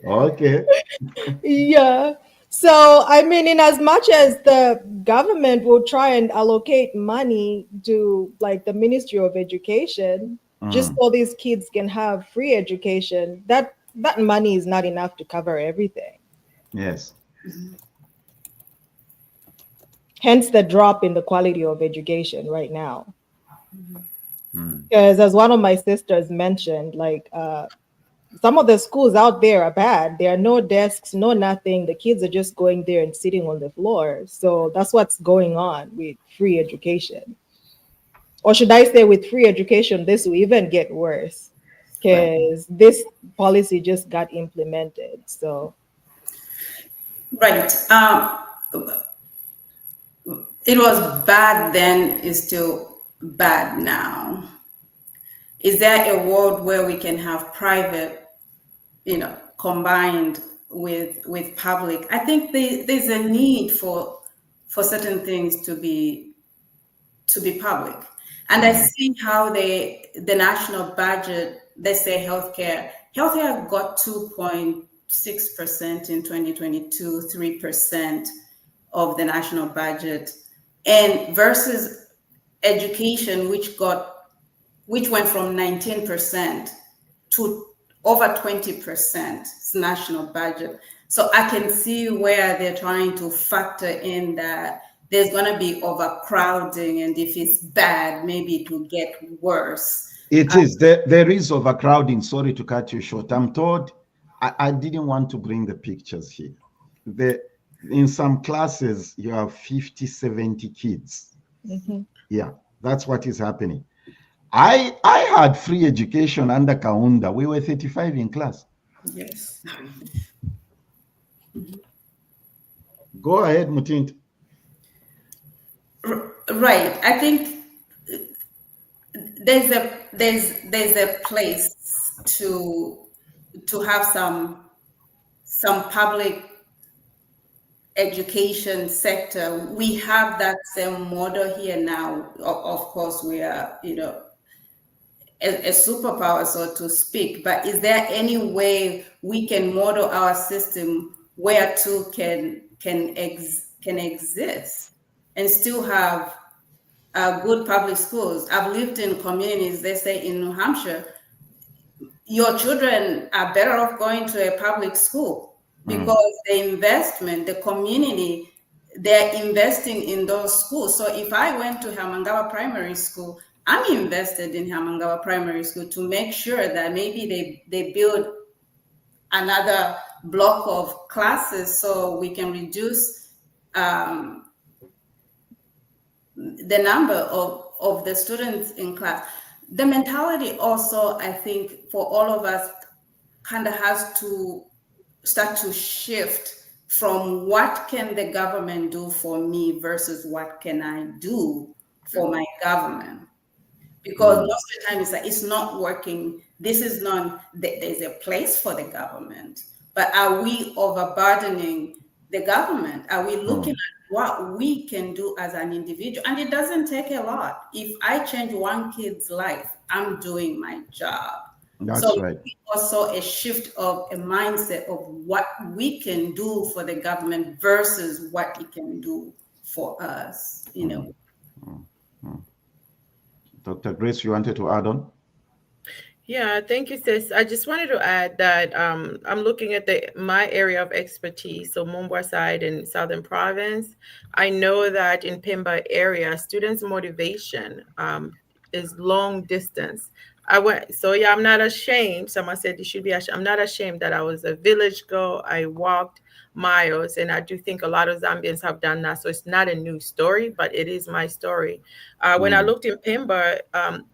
Okay. Yeah. So, I mean, in as much as the government will try and allocate money to like the Ministry of Education, just so these kids can have free education, that money is not enough to cover everything. Yes. Hence the drop in the quality of education right now. Mm. Because as one of my sisters mentioned, like some of the schools out there are bad. There are no desks, no nothing. The kids are just going there and sitting on the floor. So that's what's going on with free education. Or should I say with free education, this will even get worse because this policy just got implemented. So Right. It was bad then, is still bad now. Is there a world where we can have private, combined with public? I think there's a need for certain things to be public. And I see how the national budget, they say healthcare got 2.6% in 2022, 3% of the national budget, and versus education, which went from 19% to over 20% national budget. So I can see where they're trying to factor in that there's going to be overcrowding, and if it's bad, maybe it will get worse. It is. There is overcrowding. Sorry to cut you short. I'm told I didn't want to bring the pictures here. In some classes, you have 50, 70 kids. Yeah, that's what is happening. I had free education under Kaunda. We were 35 in class. Yes. Go ahead, Mutint. Right. I think there's a place to have some public education sector. We have that same model here now. Of course, we are, a superpower, so to speak. But is there any way we can model our system where two can exist and still have good public schools? I've lived in communities, they say in New Hampshire, your children are better off going to a public school because the investment, the community, they're investing in those schools. So if I went to Hamangawa Primary School, I'm invested in Hamangawa Primary School to make sure that maybe they build another block of classes so we can reduce the number of the students in class. The mentality also, I think, for all of us kind of has to start to shift from what can the government do for me versus what can I do for my government. Because most of the time it's not working. This is not, there's a place for the government, but are we overburdening the government? Are we looking at what we can do as an individual? And it doesn't take a lot. If I change one kid's life, I'm doing my job. That's right. Also a shift of a mindset of what we can do for the government versus what it can do for us, Dr. Grace, you wanted to add on? Yeah, thank you, sis. I just wanted to add that I'm looking at my area of expertise, so Mumbwa side and Southern Province. I know that in Pemba area, students' motivation is long distance. I'm not ashamed. Someone said you should be ashamed. I'm not ashamed that I was a village girl. I walked miles, and I do think a lot of Zambians have done that. So it's not a new story, but it is my story. When I looked in Pemba,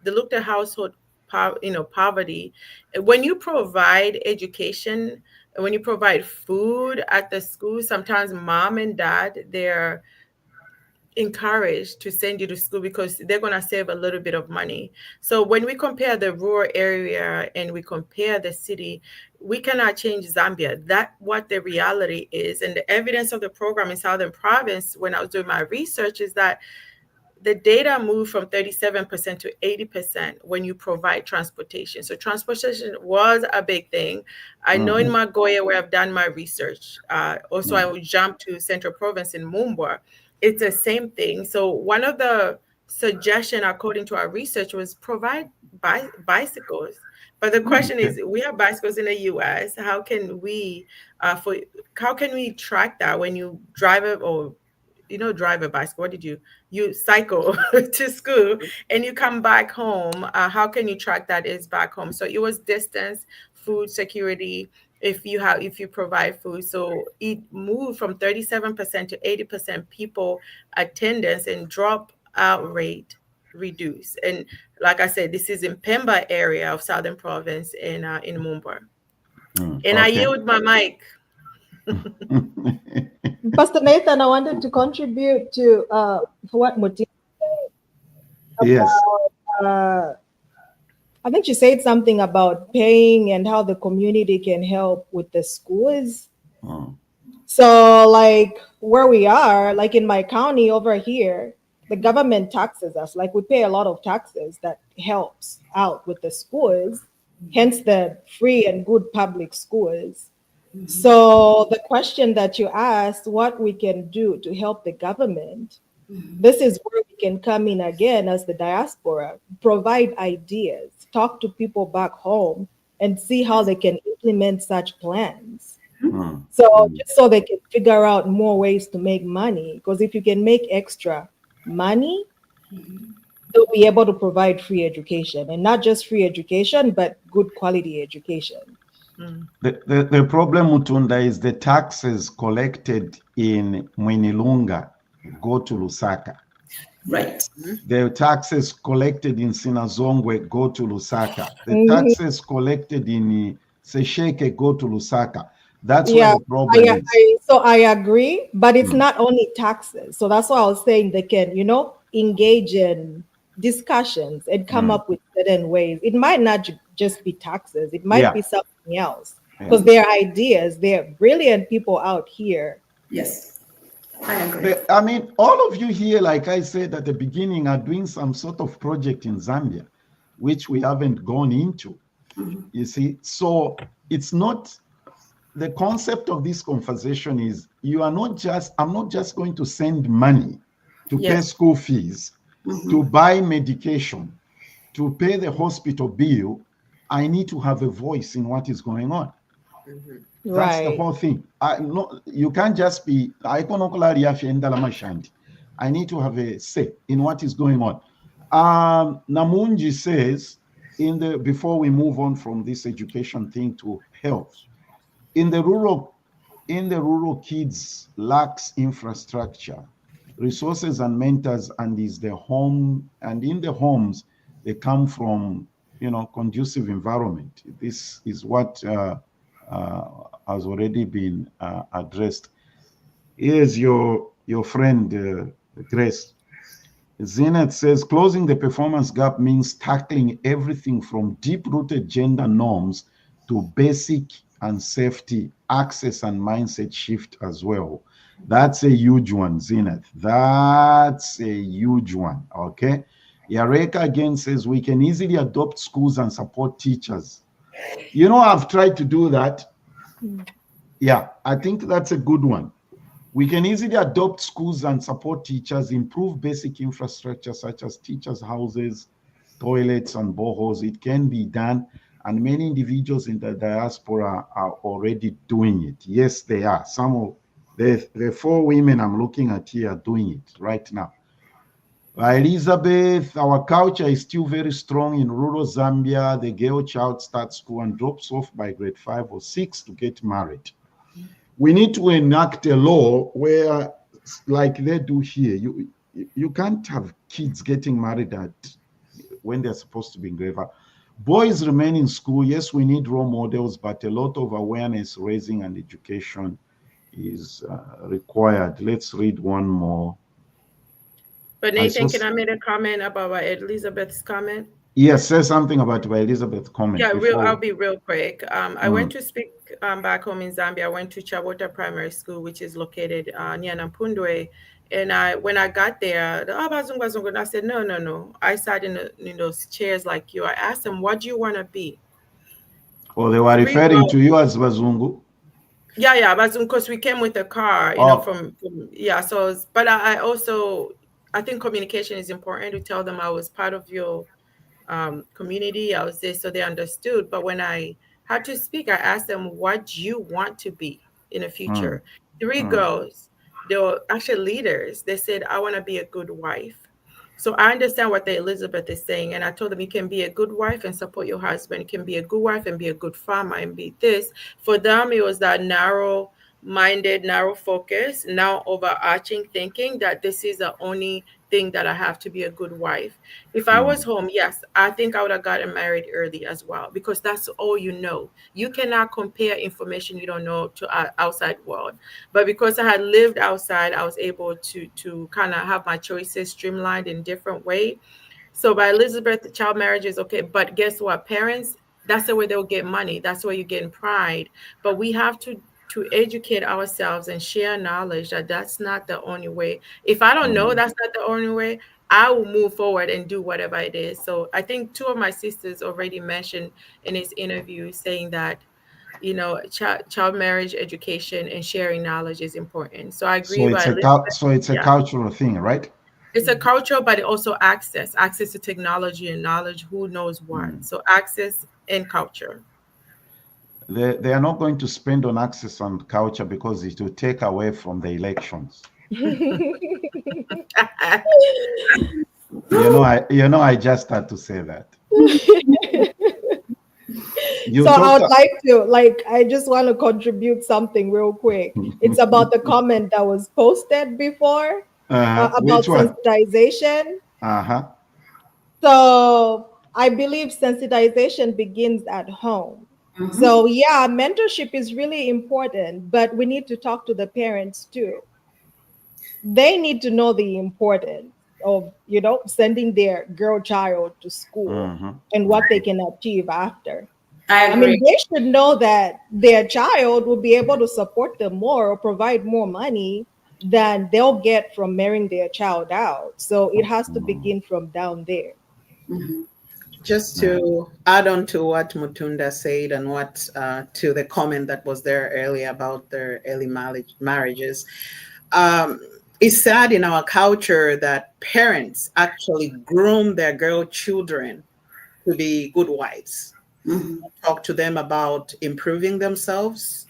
they looked at household poverty. When you provide education, when you provide food at the school, sometimes mom and dad, they're encouraged to send you to school because they're going to save a little bit of money. So when we compare the rural area and we compare the city, we cannot change Zambia. That's what the reality is. And the evidence of the program in Southern Province, when I was doing my research, is that the data moved from 37% to 80% when you provide transportation. So transportation was a big thing. I know in Magoya, where I've done my research, also I would jump to Central Province in Mumbwa. It's the same thing. So one of the suggestion, according to our research, was provide bicycles. But the question is, we have bicycles in the U.S. How can we track that when you drive it, or drive a bicycle? What did you cycle to school and you come back home? How can you track that is back home? So it was distance, food security. If you provide food, so it moved from 37% to 80% people attendance, and dropout rate reduced. And like I said, this is in Pemba area of Southern Province in Mumbai. And I yield my mic. Pastor Nathan, I wanted to contribute to what Muti said about, I think she said something about paying and how the community can help with the schools. So like where we are, like in my county over here, the government taxes us. Like we pay a lot of taxes that helps out with the schools, hence the free and good public schools. So the question that you asked, what we can do to help the government, this is where we can come in again as the diaspora, provide ideas, talk to people back home and see how they can implement such plans. So just so they can figure out more ways to make money, because if you can make extra money, they'll be able to provide free education, and not just free education, but good quality education. The problem, Mutunda, is the taxes collected in Mwinilunga go to Lusaka. Right. The taxes collected in Sinazongwe go to Lusaka. The taxes collected in Sesheke go to Lusaka. That's where the problem is. So I agree, but it's not only taxes. So that's why I was saying they can, engage in discussions and come up with certain ways. It might not just be taxes. It might be something else, because there are ideas. There are brilliant people out here. Yes, I agree. I mean, all of you here, like I said at the beginning, are doing some sort of project in Zambia, which we haven't gone into. You see, so it's not, the concept of this conversation is I'm not just going to send money to pay school fees, to buy medication, to pay the hospital bill. I need to have a voice in what is going on. That's the whole thing. You can't just be, I need to have a say in what is going on. Namunji says, before we move on from this education thing to health, in the rural kids lacks infrastructure, resources and mentors, and in the homes they come from conducive environment. This is what has already been addressed. Here's your friend Grace. Zenith says closing the performance gap means tackling everything from deep-rooted gender norms to basic and safety, access and mindset shift as well. That's a huge one, Zenith. That's a huge one, okay? Yareka again says we can easily adopt schools and support teachers. I've tried to do that. Yeah, I think that's a good one. We can easily adopt schools and support teachers, improve basic infrastructure such as teachers' houses, toilets, and boreholes. It can be done, and many individuals in the diaspora are already doing it. Yes, they are. Some of the 4 women I'm looking at here are doing it right now. Elizabeth, our culture is still very strong in rural Zambia. The girl child starts school and drops off by grade 5 or 6 to get married. We need to enact a law where, like they do here, you can't have kids getting married when they're supposed to be in grade 5. Boys remain in school. Yes, we need role models, but a lot of awareness raising and education is required. Let's read one more. But Nathan, can I make a comment about Elizabeth's comment? Yes, say something about Elizabeth's comment. Yeah, I'll be real quick. I went to speak back home in Zambia. I went to Chabota Primary School, which is located near Nampundwe. And when I got there, I said, no. I sat in those chairs like you. I asked them, what do you want to be? Oh, they were referring to you as Bazungu? Yeah, Bazungu, because we came with a car, from so, but I also, I think communication is important to tell them I was part of your community. I was there so they understood. But when I had to speak, I asked them, what do you want to be in the future? Three girls, they were actually leaders. They said, I want to be a good wife. So I understand what the Elizabeth is saying. And I told them, you can be a good wife and support your husband. You can be a good wife and be a good farmer and be this. For them, it was that narrow minded, narrow focus, now overarching thinking that this is the only thing that I have to be a good wife. If I was home, yes, I think I would have gotten married early as well, because that's all you know. You cannot compare information you don't know to outside world. But because I had lived outside, I was able to kind of have my choices streamlined in different way. So by Elizabeth, child marriage is okay. But guess what? Parents, that's the way they'll get money. That's where you get pride. But we have to educate ourselves and share knowledge that that's not the only way. If I don't know that's not the only way, I will move forward and do whatever it is. So I think two of my sisters already mentioned in this interview saying that, child marriage education and sharing knowledge is important. So I agree So with it's a yeah. cultural thing, right? It's a culture, but it also access to technology and knowledge, who knows what. So access and culture. They are not going to spend on access and culture because it will take away from the elections. I just had to say that. So I would like to, I just want to contribute something real quick. It's about the comment that was posted before about sensitization. So I believe sensitization begins at home. So yeah, mentorship is really important, but we need to talk to the parents too. They need to know the importance of, sending their girl child to school and what they can achieve after. I mean, they should know that their child will be able to support them more or provide more money than they'll get from marrying their child out. So it has to begin from down there. Just to add on to what Mutunda said and what to the comment that was there earlier about their early marriages. It's sad in our culture that parents actually groom their girl children to be good wives. Talk to them about improving themselves,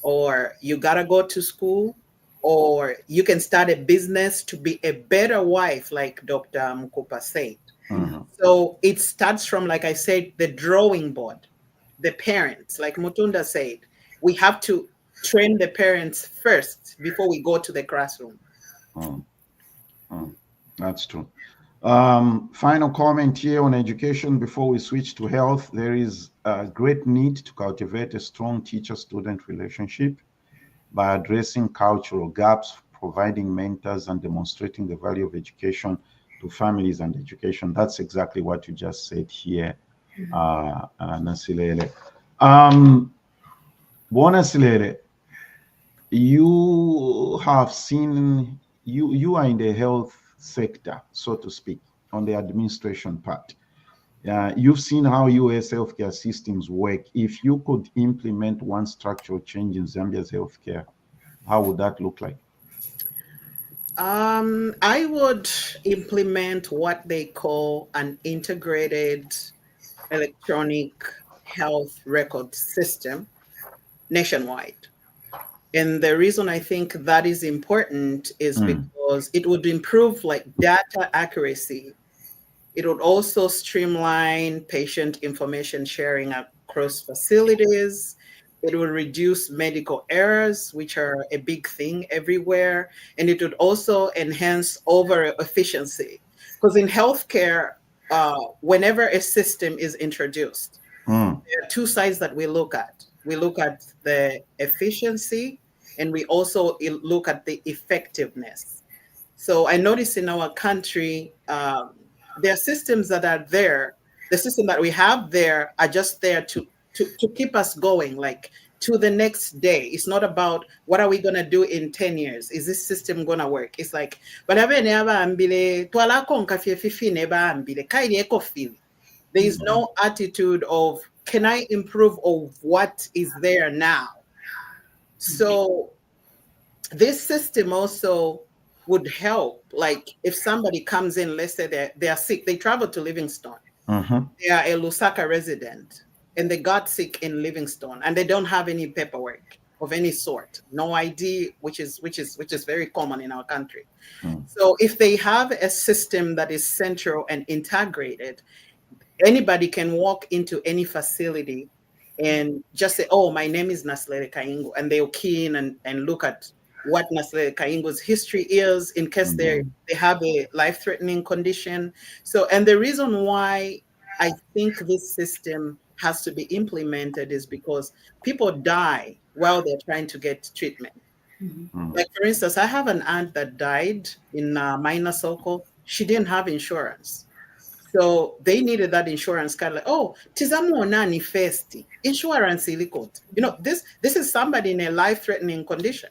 or you gotta go to school, or you can start a business to be a better wife, like Dr. Mukupa said. So it starts from, like I said, the drawing board, the parents, like Mutunda said, we have to train the parents first before we go to the classroom. That's true. Final comment here on education before we switch to health. There is a great need to cultivate a strong teacher-student relationship by addressing cultural gaps, providing mentors, and demonstrating the value of education to families and education. That's exactly what you just said here, Nasilele. Nasilele, you have seen, you are in the health sector, so to speak, on the administration part. You've seen how US healthcare systems work. If you could implement one structural change in Zambia's healthcare, how would that look like? I would implement what they call an integrated electronic health record system nationwide. And the reason I think that is important is because it would improve data accuracy. It would also streamline patient information sharing across facilities. It will reduce medical errors, which are a big thing everywhere. And it would also enhance overall efficiency. Because in healthcare, whenever a system is introduced, there are two sides that we look at. We look at the efficiency, and we also look at the effectiveness. So I notice in our country, there are systems that are there. The system that we have there are just there to keep us going, to the next day. It's not about what are we going to do in 10 years? Is this system going to work? It's like, there is no attitude of, can I improve of what is there now? So this system also would help. Like if somebody comes in, let's say they're sick, they travel to Livingstone. They are a Lusaka resident and they got sick in Livingstone and they don't have any paperwork of any sort, no ID, which is very common in our country. So if they have a system that is central and integrated, anybody can walk into any facility and just say, oh, my name is Nasilele Kaingo, and they'll key in and look at what Nasilele Kaingo's history is in case they have a life-threatening condition. So, and the reason why I think this system has to be implemented is because people die while they're trying to get treatment. Like, for instance, I have an aunt that died in Maina Soko. She didn't have insurance. So they needed that insurance card. Like, oh, tizamo nani festi insurance ilikot. You know, this is somebody in a life-threatening condition.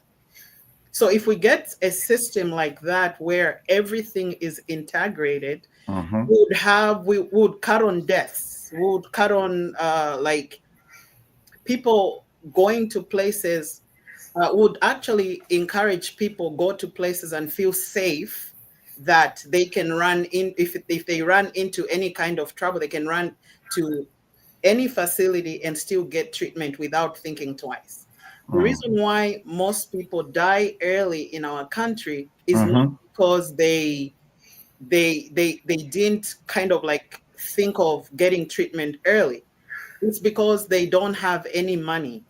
So if we get a system like that where everything is integrated, we would cut on deaths. We would cut on like people going to places. Would actually encourage people go to places and feel safe, that they can run in, if they run into any kind of trouble, they can run to any facility and still get treatment without thinking twice. The reason why most people die early in our country is not because they didn't kind of like think of getting treatment early. It's because they don't have any money.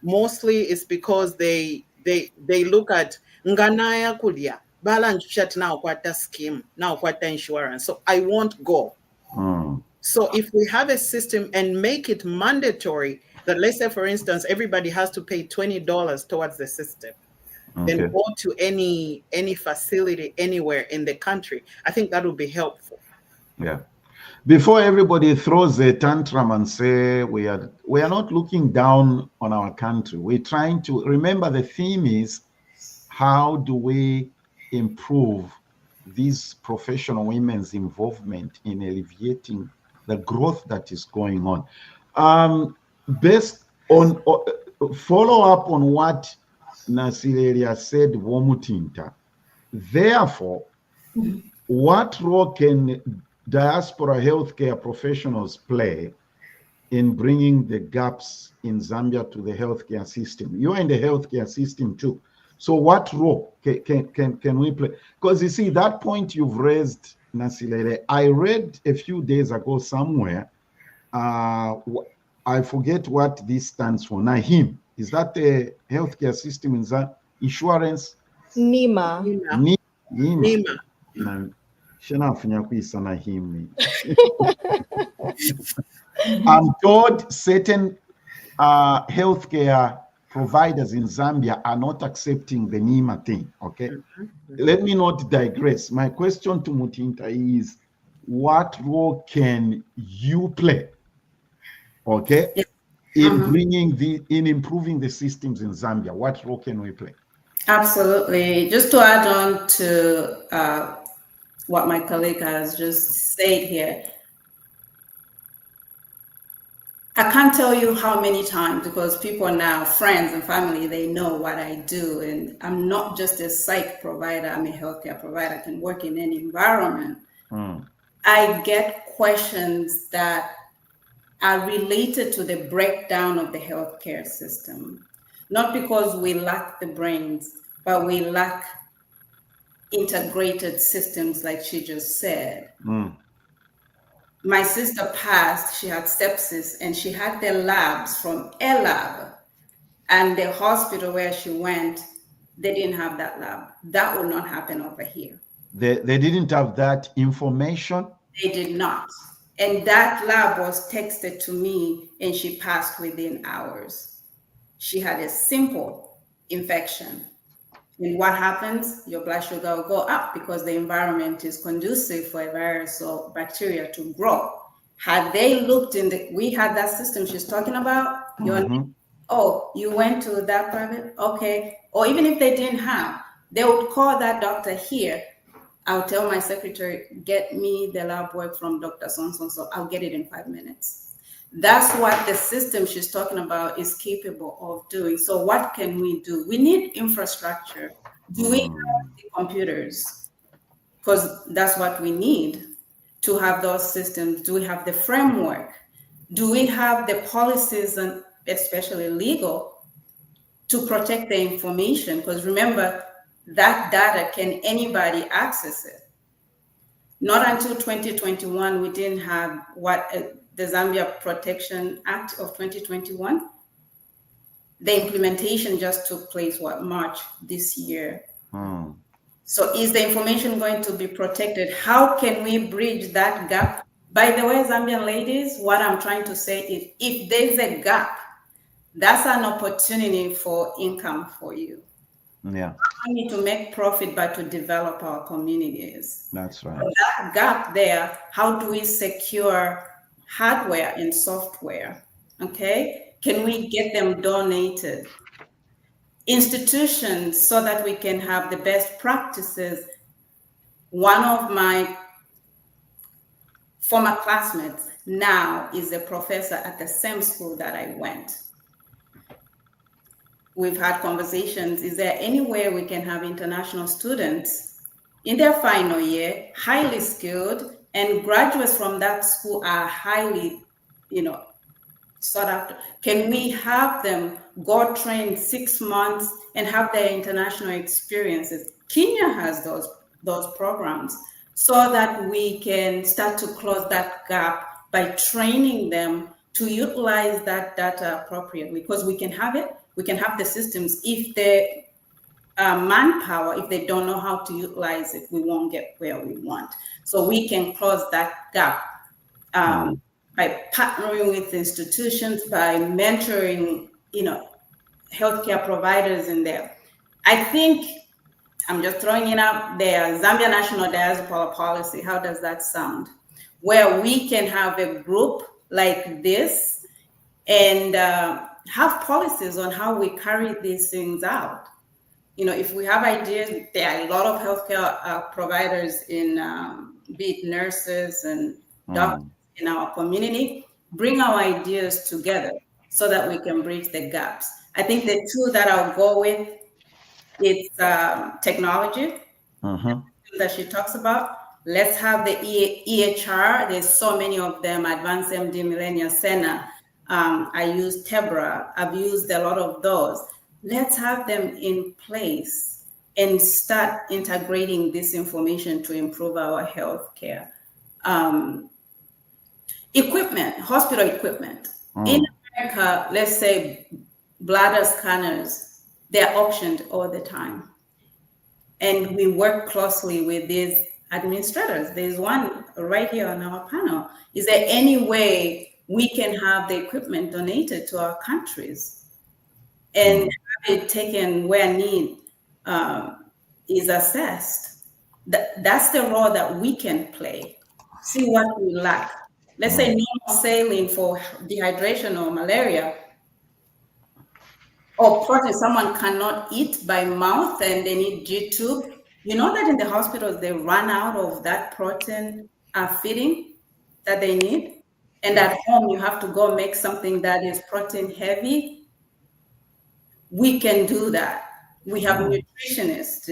Mostly it's because they look at nganaya kulia balance chat now kwata scheme now kwata insurance, so I won't go. So if we have a system and make it mandatory that, let's say for instance, everybody has to pay $20 towards the system, then go to any facility anywhere in the country, I think that would be helpful. Yeah. Before everybody throws a tantrum and say we are not looking down on our country, we're trying to remember the theme is how do we improve these professional women's involvement in alleviating the growth that is going on. Based on follow up on what Nasilelia said, Womutinta. Therefore, what role can diaspora healthcare professionals play in bringing the gaps in Zambia to the healthcare system? You're in the healthcare system too. So what role can we play? Because you see, that point you've raised, Nasilele, I read a few days ago somewhere, I forget what this stands for, NAHIM. Is that the healthcare system in Zambia? Insurance? NEMA. NEMA. I'm told certain healthcare providers in Zambia are not accepting the NEMA thing. Okay, let me not digress. My question to Mutinta is, what role can you play? Okay, in improving the systems in Zambia, what role can we play? Absolutely. Just to add on to what my colleague has just said here, I can't tell you how many times, because people are now friends and family, they know what I do. And I'm not just a psych provider, I'm a healthcare provider. I can work in any environment. I get questions that are related to the breakdown of the healthcare system. Not because we lack the brains, but we lack integrated systems, like she just said. My sister passed, she had sepsis, and she had the labs from a lab, and the hospital where she went, they didn't have that lab. That will not happen over here. They didn't have that information? They did not. And that lab was texted to me, and she passed within hours. She had a simple infection. And what happens? Your blood sugar will go up because the environment is conducive for a virus or bacteria to grow. Had they looked we had that system she's talking about. Oh, you went to that private? Okay. Or even if they didn't have, they would call that doctor here. I'll tell my secretary, get me the lab work from Dr. So I'll get it in 5 minutes. That's what the system she's talking about is capable of doing. So what can we do? We need infrastructure. Do we have the computers? Because that's what we need to have those systems? Do we have the framework? Do we have the policies, and especially legal, to protect the information? Because remember, that data, can anybody access it? Not until 2021, we didn't have the Zambia Protection Act of 2021. The implementation just took place, March this year. So is the information going to be protected? How can we bridge that gap? By the way, Zambian ladies, what I'm trying to say is, if there's a gap, that's an opportunity for income for you. Yeah. We need to make profit, but to develop our communities. That's right. So that gap there, how do we secure hardware and software? Okay. Can we get them donated? Institutions, so that we can have the best practices. One of my former classmates now is a professor at the same school that I went. We've had conversations. Is there any way we can have international students in their final year, highly skilled, and graduates from that school are highly, sought after? Can we have them go train 6 months and have their international experiences? Kenya has those programs, so that we can start to close that gap by training them to utilize that data appropriately, because we can have it. We can have the systems. If the manpower, if they don't know how to utilize it, we won't get where we want. So we can close that gap by partnering with institutions, by mentoring, healthcare providers in there. I think, I'm just throwing it out there, Zambia National Diaspora Policy, how does that sound? Where we can have a group like this and have policies on how we carry these things out. If we have ideas, there are a lot of healthcare providers in, be it nurses and doctors in our community. Bring our ideas together so that we can bridge the gaps. I think the two that I'll go with, it's technology that she talks about. Let's have the EHR. There's so many of them, Advanced MD, Millennia Center. I use Tebra. I've used a lot of those. Let's have them in place and start integrating this information to improve our healthcare. Equipment, hospital equipment. In America, let's say bladder scanners, they're auctioned all the time. And we work closely with these administrators. There's one right here on our panel. Is there any way we can have the equipment donated to our countries and have it taken where need is assessed? That's the role that we can play. See what we lack. Let's say normal saline for dehydration or malaria, or protein someone cannot eat by mouth and they need G-tube. You know that in the hospitals, they run out of that protein feeding that they need. And at home, you have to go make something that is protein heavy. We can do that. We have nutritionists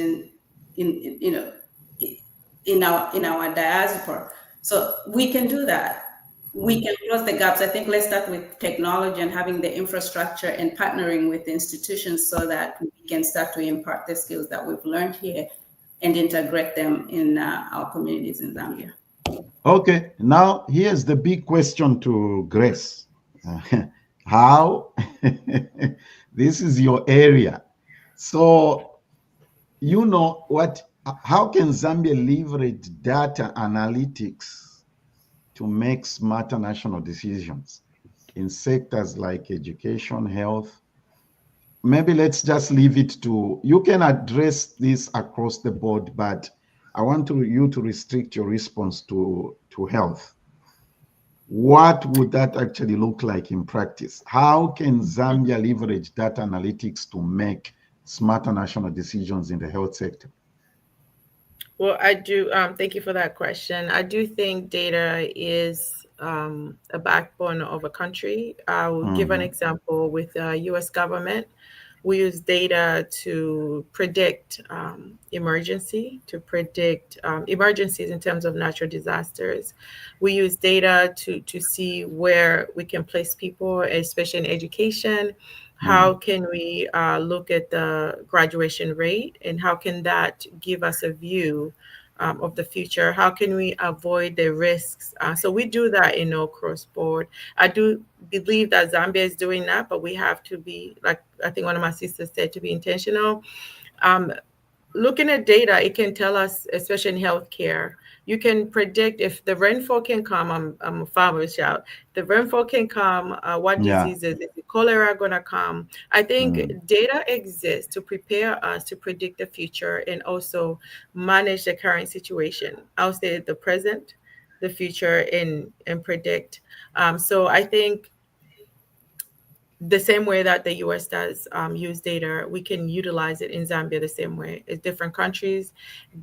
in our diaspora. So we can do that. We can close the gaps. I think let's start with technology and having the infrastructure and partnering with institutions so that we can start to impart the skills that we've learned here and integrate them in our communities in Zambia. Okay, now here's the big question to Grace. How? This is your area. So, how can Zambia leverage data analytics to make smarter national decisions in sectors like education, health? Maybe let's just leave it to, you can address this across the board, but I want you to restrict your response to health. What would that actually look like in practice? How can Zambia leverage data analytics to make smarter national decisions in the health sector? Well, I do. Thank you for that question. I do think data is a backbone of a country. I will give an example with the U.S. government. We use data to predict emergencies in terms of natural disasters. We use data to see where we can place people, especially in education. How can we look at the graduation rate, and how can that give us a view of the future? How can we avoid the risks? So we do that in our cross board. I do believe that Zambia is doing that, but we have to be, like I think one of my sisters said, to be intentional. Looking at data, it can tell us, especially in healthcare, you can predict if the rainfall can come. I'm a farmer child. The rainfall can come. What Yeah. diseases? Is the cholera going to come? I think data exists to prepare us to predict the future and also manage the current situation. I'll say the present, the future, and predict. So I think the same way that the US does use data, we can utilize it in Zambia the same way. It's different countries,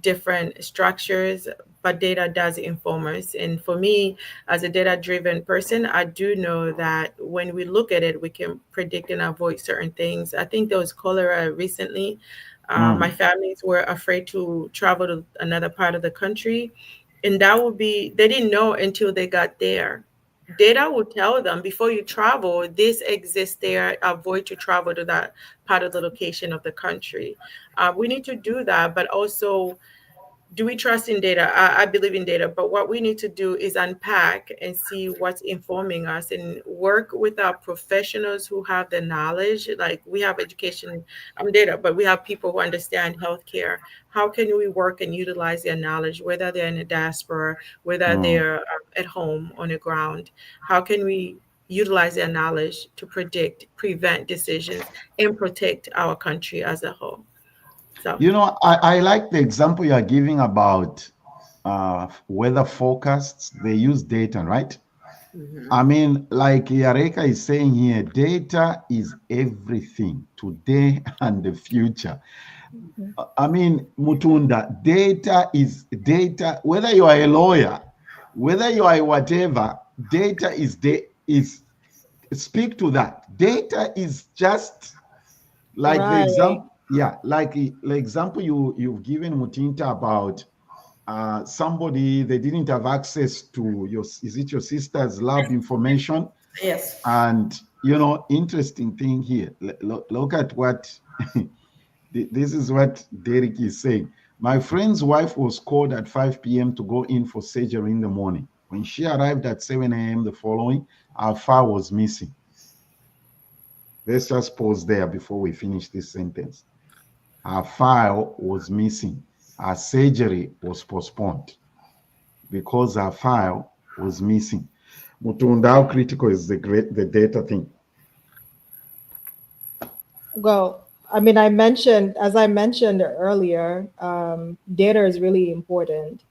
different structures, but data does inform us. And for me, as a data-driven person, I do know that when we look at it, we can predict and avoid certain things. I think there was cholera recently. My families were afraid to travel to another part of the country. And that would be, they didn't know until they got there. Data will tell them before you travel, this exists there, avoid to travel to that part of the location of the country. We need to do that, but also, do we trust in data? I believe in data, but what we need to do is unpack and see what's informing us and work with our professionals who have the knowledge. Like, we have education data, but we have people who understand healthcare. How can we work and utilize their knowledge, whether they're in the diaspora, whether they're at home on the ground? How can we utilize their knowledge to predict, prevent decisions, and protect our country as a whole? So, You know, I like the example you are giving about weather forecasts. They use data, right? I mean, like Yareka is saying here, data is everything today and the future. I mean, Mutunda, data is data. Whether you are a lawyer, whether you are whatever, data is speak to that. Data is just like the example. Yeah, like the example you've given Mutinta about somebody, they didn't have access to your sister's lab information. Yes. And interesting thing here. Look at what this is what Derek is saying. My friend's wife was called at 5 p.m. to go in for surgery in the morning. When she arrived at 7 a.m. the following, our file was missing. Let's just pause there before we finish this sentence. Our file was missing. Our surgery was postponed because our file was missing. Mutunda, how critical is the data thing? Well, I mean, as I mentioned earlier, data is really important.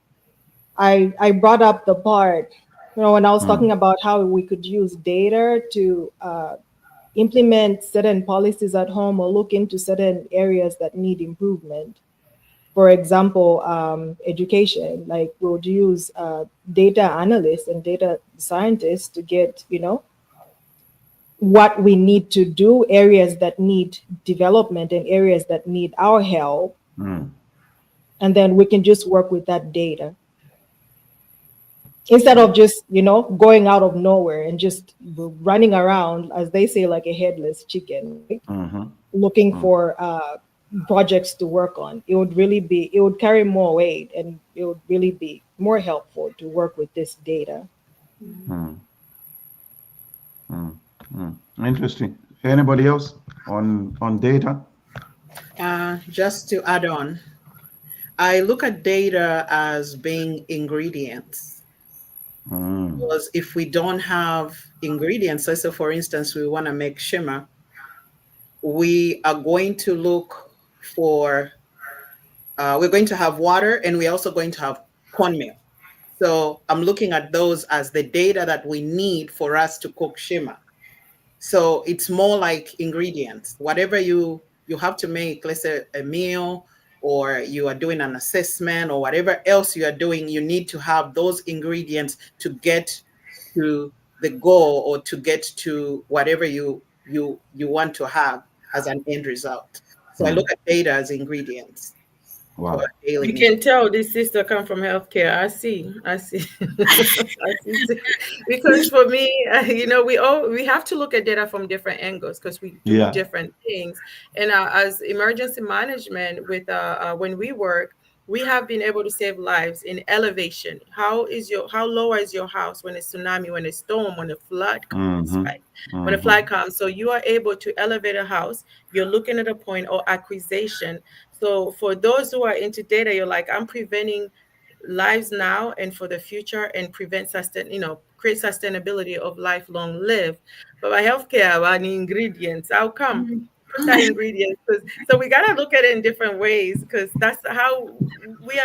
I brought up the part, when I was talking about how we could use data to implement certain policies at home or look into certain areas that need improvement. For example, education, like we would use data analysts and data scientists to get, what we need to do, areas that need development and areas that need our help. And then we can just work with that data instead of just, going out of nowhere and just running around, as they say, like a headless chicken, right? Looking for projects to work on. It would carry more weight, and it would really be more helpful to work with this data. Interesting. Anybody else on data? Just to add on, I look at data as being ingredients. Because if we don't have ingredients, so for instance, we want to make shima, we are going to look for, we're going to have water, and we're also going to have cornmeal. So I'm looking at those as the data that we need for us to cook shima. So it's more like ingredients. Whatever you have to make, let's say a meal, or you are doing an assessment, or whatever else you are doing, you need to have those ingredients to get to the goal or to get to whatever you want to have. as an end result. So I look at data as ingredients. Wow. You can tell this sister come from healthcare. I see. I see. Because for me, we have to look at data from different angles because we do different things. And as emergency management, with when we work, we have been able to save lives in elevation. How low is your house when a tsunami, when a storm, when a flood comes, right? When a flood comes, so you are able to elevate a house. You're looking at a point or acquisition. So for those who are into data, you're like, I'm preventing lives now and for the future, and create sustainability of lifelong live. But by healthcare, our ingredients, how come? Put that ingredients. So we gotta look at it in different ways, because that's how we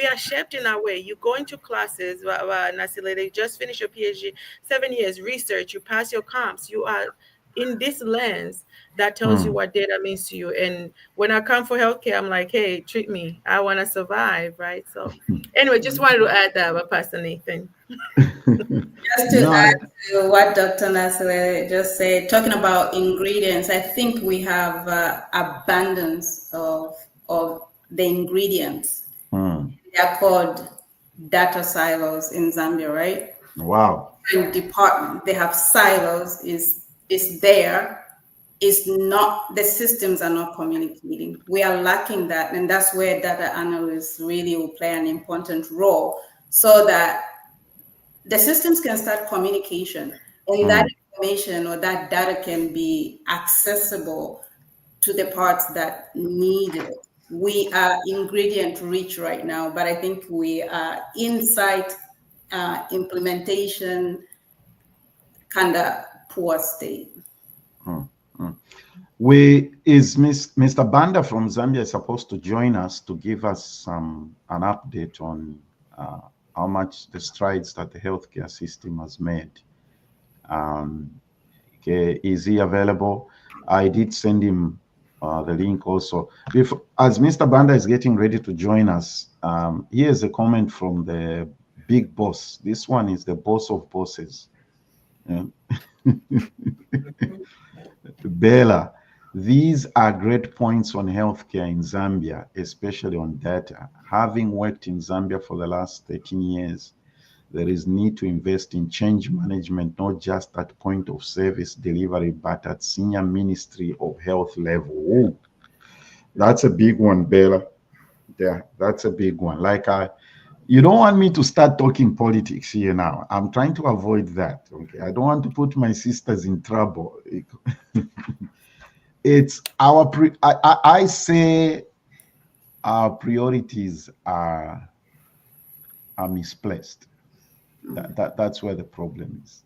are shaped in our way. You go into classes, Nasile, you just finish your PhD, 7 years research, you pass your comps, you are in this lens that tells you what data means to you. And when I come for healthcare, I'm like, hey, treat me. I want to survive, right? So anyway, just wanted to add that about Pastor Nathan. Just to add to what Dr. Nasile just said, talking about ingredients, I think we have abundance of the ingredients. They are called data silos in Zambia, right? Wow. And department, they have silos, is there. Is not, the systems are not communicating. We are lacking that, and that's where data analysts really will play an important role, so that the systems can start communication, and that information or that data can be accessible to the parts that need it. We are ingredient rich right now, but I think we are insight implementation kind of poor state. Mr. Banda from Zambia is supposed to join us to give us an update on how much the strides that the healthcare system has made. Okay, is he available? I did send him the link also. As Mr. Banda is getting ready to join us, here's a comment from the big boss. This one is the boss of bosses. Yeah. Bella, these are great points on healthcare in Zambia, especially on data. Having worked in Zambia for the last 13 years, there is need to invest in change management, not just at point of service delivery, but at senior ministry of health level. Ooh, that's a big one, Bella. Yeah, that's a big one. You don't want me to start talking politics here now. I'm trying to avoid that. Okay, I don't want to put my sisters in trouble. It's our I say our priorities are misplaced. That's where the problem is.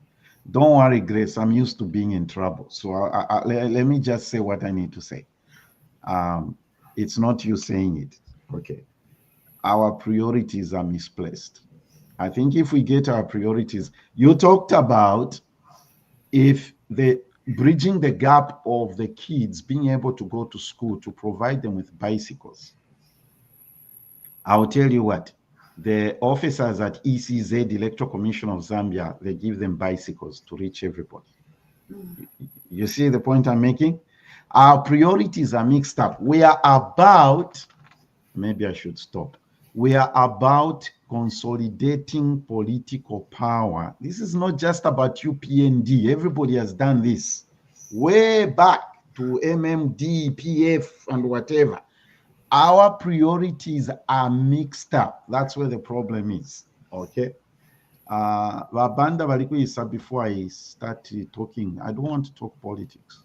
Don't worry, Grace. I'm used to being in trouble. So let me just say what I need to say. It's not you saying it. Okay. Our priorities are misplaced. I think if we get our priorities, you talked about if the bridging the gap of the kids being able to go to school, to provide them with bicycles. I'll tell you what, the officers at ECZ, Electoral Commission of Zambia, they give them bicycles to reach everybody. You see the point I'm making? Our priorities are mixed up. We are about, maybe I should stop. We are about consolidating political power. This is not just about UPND. Everybody has done this way back to MMD, PF, and whatever. Our priorities are mixed up. That's where the problem is. Okay. Wabanda walikuisa, before I start talking, I don't want to talk politics.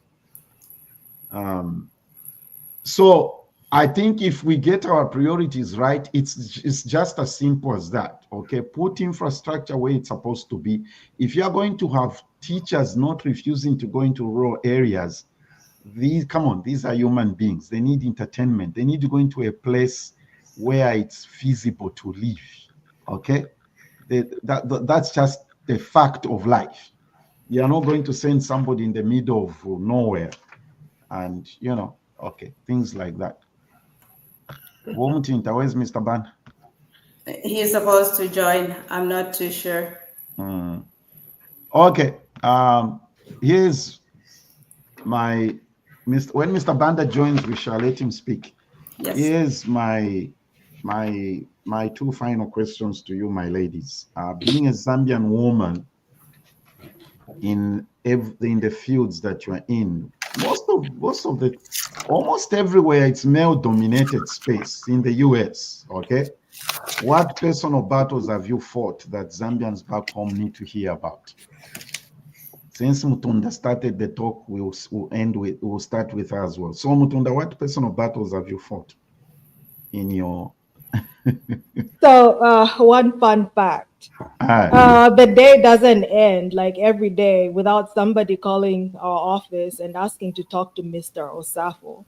So I think if we get our priorities right, it's just as simple as that. Okay, put infrastructure where it's supposed to be. If you're going to have teachers not refusing to go into rural areas, these are human beings. They need entertainment. They need to go into a place where it's feasible to live. Okay, that's just the fact of life. You're not going to send somebody in the middle of nowhere, and okay, things like that. Where's Mr. Ban? He's supposed to join. I'm not too sure. Okay. Here's my When Mr. Banda joins, we shall let him speak. Yes. Here's my two final questions to you, my ladies. Being a Zambian woman in the fields that you are in, almost everywhere it's male-dominated space in the US. Okay, what personal battles have you fought that Zambians back home need to hear about? Since Mutunda started the talk, we'll start with her as well. So Mutunda, what personal battles have you fought in your? So one fun fact. The day doesn't end like every day without somebody calling our office and asking to talk to Mr. Osafo.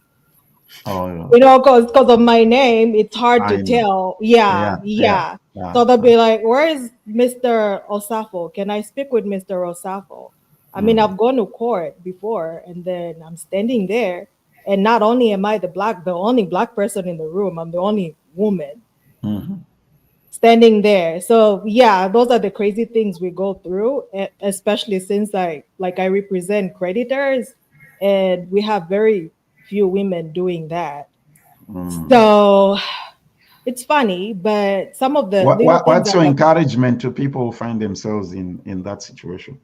Oh, yeah. You know, because of my name, it's hard to tell. Yeah. So they'll be like, "Where is Mr. Osafo? Can I speak with Mr. Osafo?" I mean, I've gone to court before, and then I'm standing there, and not only am I the only black person in the room, I'm the only woman standing there. So yeah, those are the crazy things we go through, especially since I represent creditors, and we have very few women doing that. So it's funny, but some of the what's your encouragement to people who find themselves in that situation?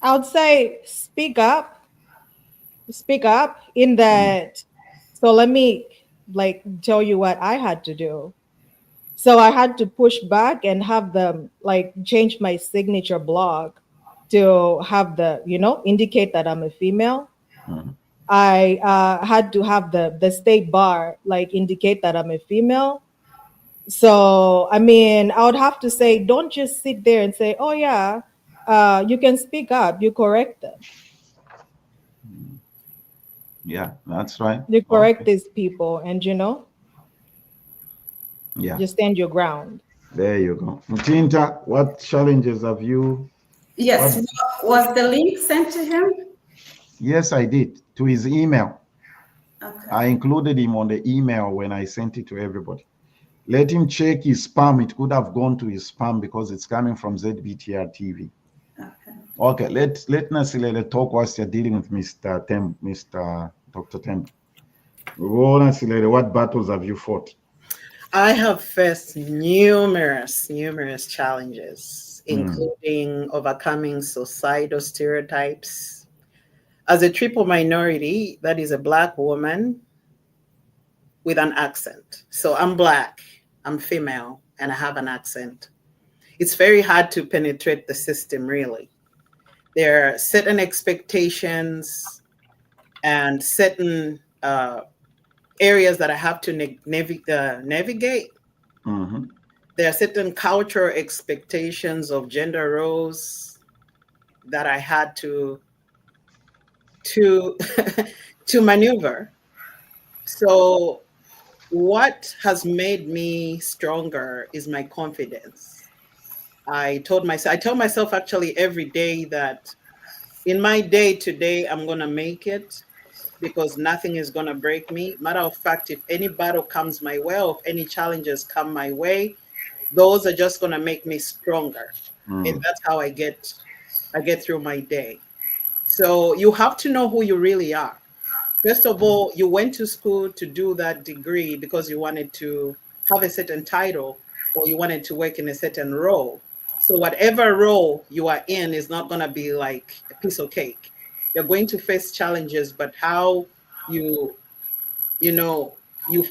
I would say speak up in that. So let me tell you what I had to do. So I had to push back and have them change my signature blog to have indicate that I'm a female. I had to have the state bar indicate that I'm a female. So I mean, I would have to say, don't just sit there and say, "Oh yeah, you can speak up." You correct them. Yeah, that's right. You correct these people, and just stand your ground. There you go. Mutinta, what challenges have you? Yes. Was the link sent to him? Yes, I did, to his email. Okay. I included him on the email when I sent it to everybody. Let him check his spam. It could have gone to his spam because it's coming from ZBTR TV. Okay, let Nasilele talk whilst you're dealing with Mr. Dr. Temb. Nasilele, what battles have you fought? I have faced numerous challenges, including overcoming societal stereotypes. As a triple minority, that is a Black woman with an accent. So I'm Black, I'm female, and I have an accent. It's very hard to penetrate the system, really. There are certain expectations and certain areas that I have to navigate. There are certain cultural expectations of gender roles that I had to maneuver. So what has made me stronger is my confidence. I tell myself actually every day that in my day today, I'm going to make it, because nothing is going to break me. Matter of fact, if any battle comes my way, or if any challenges come my way, those are just going to make me stronger. And that's how I get through my day. So you have to know who you really are. First of all, you went to school to do that degree because you wanted to have a certain title, or you wanted to work in a certain role. So whatever role you are in is not going to be like a piece of cake. You're going to face challenges, but how you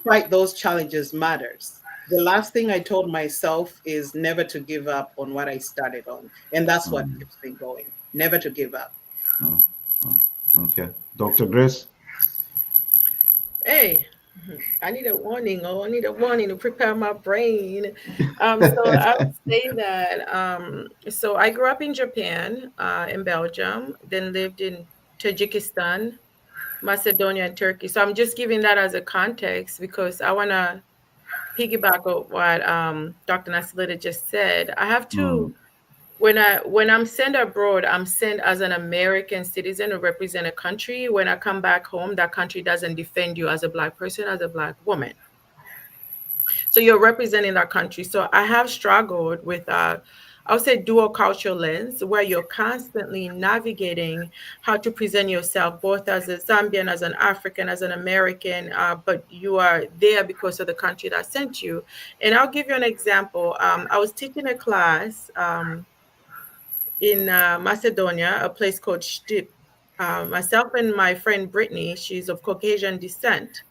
fight those challenges matters. The last thing I told myself is never to give up on what I started on. And that's what keeps me going. Never to give up. Okay. Dr. Grace? Hey, I need a warning. I need a warning to prepare my brain. So I would say that, so I grew up in Japan, in Belgium, then lived in Tajikistan, Macedonia, and Turkey. So I'm just giving that as a context because I want to piggyback on what Dr. Nasilita just said. I have to, when I'm sent abroad, I'm sent as an American citizen to represent a country. When I come back home, that country doesn't defend you as a Black person, as a Black woman. So you're representing that country. So I have struggled with I would say dual cultural lens, where you're constantly navigating how to present yourself both as a Zambian, as an African, as an American, but you are there because of the country that sent you. And I'll give you an example. I was teaching a class in Macedonia, a place called Shtip. Myself and my friend Brittany, she's of Caucasian descent.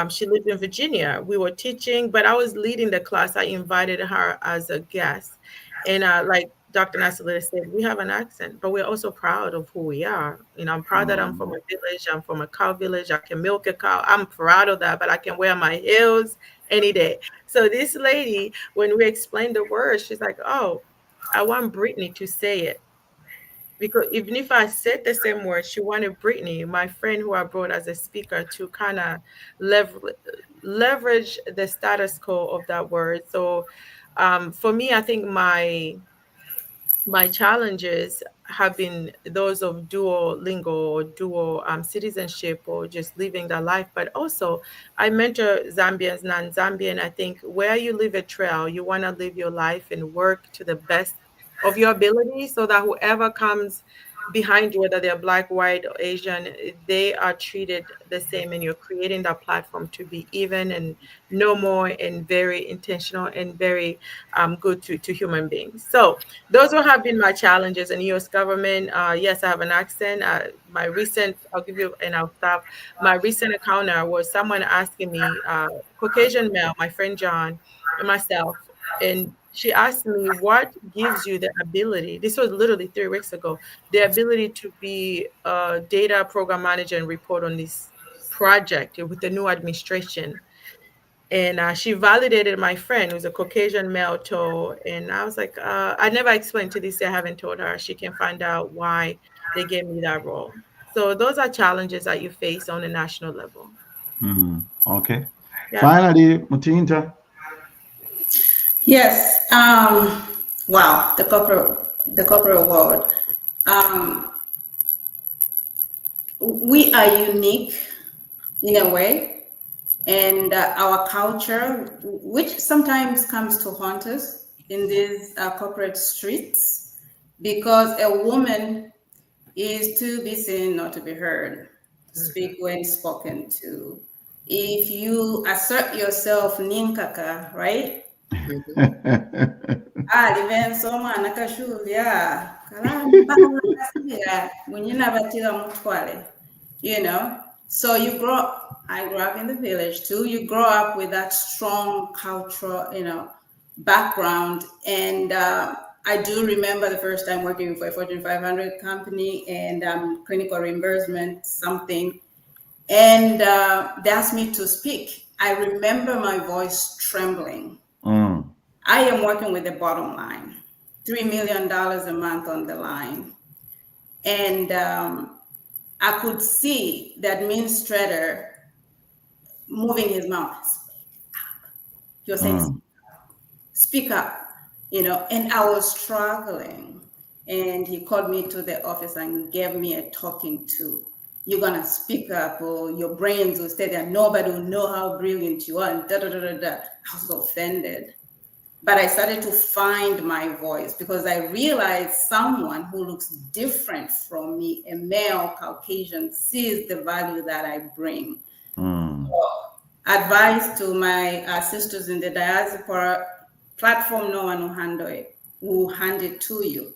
She lived in Virginia. We were teaching, but I was leading the class. I invited her as a guest. And like Dr. Nasalita said, we have an accent, but we're also proud of who we are. You know, I'm proud that I'm from a village. I'm from a cow village. I can milk a cow. I'm proud of that, but I can wear my heels any day. So this lady, when we explained the word, she's like, oh, I want Brittany to say it. Because even if I said the same word, she wanted Brittany, my friend who I brought as a speaker, to kind of leverage the status quo of that word. So for me, I think my challenges have been those of dual lingo or dual citizenship or just living that life. But also, I mentor Zambians, non-Zambian. I think where you live a trail, you want to live your life and work to the best of your ability so that whoever comes behind you, whether they're Black, white, or Asian, they are treated the same, and you're creating that platform to be even and no more and very intentional and very good to human beings. So those will have been my challenges in U.S. government. Yes, I have an accent. I'll give you, and I'll stop. My recent encounter was someone asking me, Caucasian male, my friend John, and myself, and she asked me, what gives you the ability, this was literally 3 weeks ago, the ability to be a data program manager and report on this project with the new administration. And she validated my friend, who's a Caucasian male, too. And I was like, I never explained to this day, I haven't told her. She can find out why they gave me that role. So those are challenges that you face on a national level. Okay. Yeah. Finally, Mutinta. Yes. Wow. The corporate world. We are unique in a way, and our culture, which sometimes comes to haunt us in these corporate streets, because a woman is to be seen, not to be heard. Speak when spoken to. If you assert yourself, ninkaka, right? Livensoma nakashulia you know. So I grew up in the village too. You grow up with that strong cultural, background. And I do remember the first time working for a Fortune 500 company and clinical reimbursement, something. And they asked me to speak. I remember my voice trembling. I am working with the bottom line, $3 million a month on the line. And I could see the administrator moving his mouth. He was saying, speak up, and I was struggling. And he called me to the office and gave me a talking to. You're going to speak up or your brains will stay there. Nobody will know how brilliant you are. And da, da, da, da, da. I was offended. But I started to find my voice because I realized someone who looks different from me, a male Caucasian, sees the value that I bring. So, advice to my sisters in the diaspora: platform, no one will hand it to you.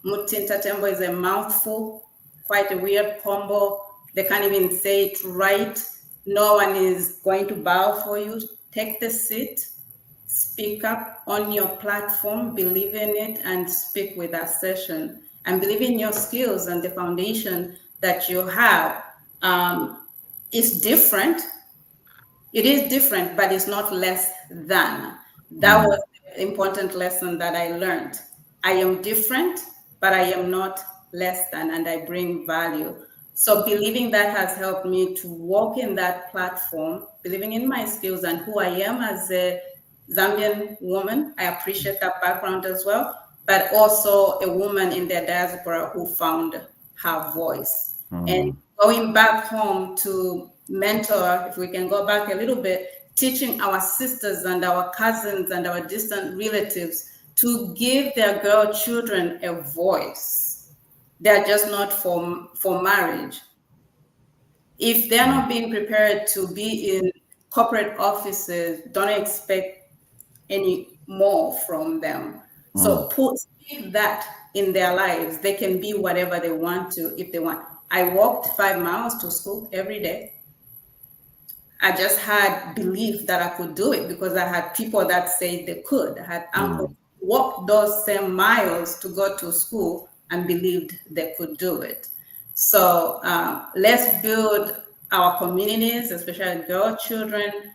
Mutinta Tembo is a mouthful, quite a weird combo. They can't even say it right. No one is going to bow for you. Take the seat. Speak up on your platform, believe in it, and speak with assertion. And believe in your skills and the foundation that you have. It's different. It is different, but it's not less than. That was the important lesson that I learned. I am different, but I am not less than, and I bring value. So believing that has helped me to walk in that platform, believing in my skills and who I am as a Zambian woman. I appreciate that background as well, but also a woman in the diaspora who found her voice. And going back home to mentor, if we can go back a little bit, teaching our sisters and our cousins and our distant relatives to give their girl children a voice. They're just not for marriage. If they're not being prepared to be in corporate offices, don't expect any more from them. So put that in their lives. They can be whatever they want to if they want. I walked 5 miles to school every day. I just had belief that I could do it because I had people that said they could. I had uncles who walked those same miles to go to school and believed they could do it. So let's build our communities, especially girl children,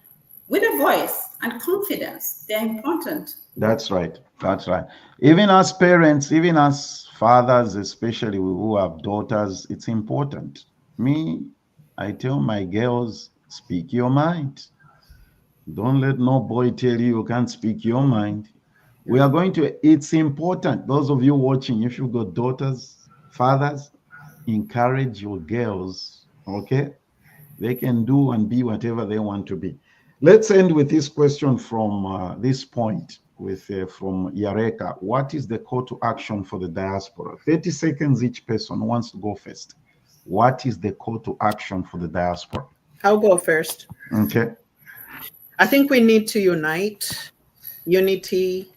with a voice and confidence. They're important. That's right. That's right. Even as parents, even as fathers, especially who have daughters, it's important. Me, I tell my girls, speak your mind. Don't let no boy tell you can't speak your mind. We are going to, it's important. Those of you watching, if you've got daughters, fathers, encourage your girls, okay? They can do and be whatever they want to be. Let's end with this question from this point from Yareka. What is the call to action for the diaspora? 30 seconds each person wants to go first. What is the call to action for the diaspora? I'll go first. Okay. I think we need to unite. Unity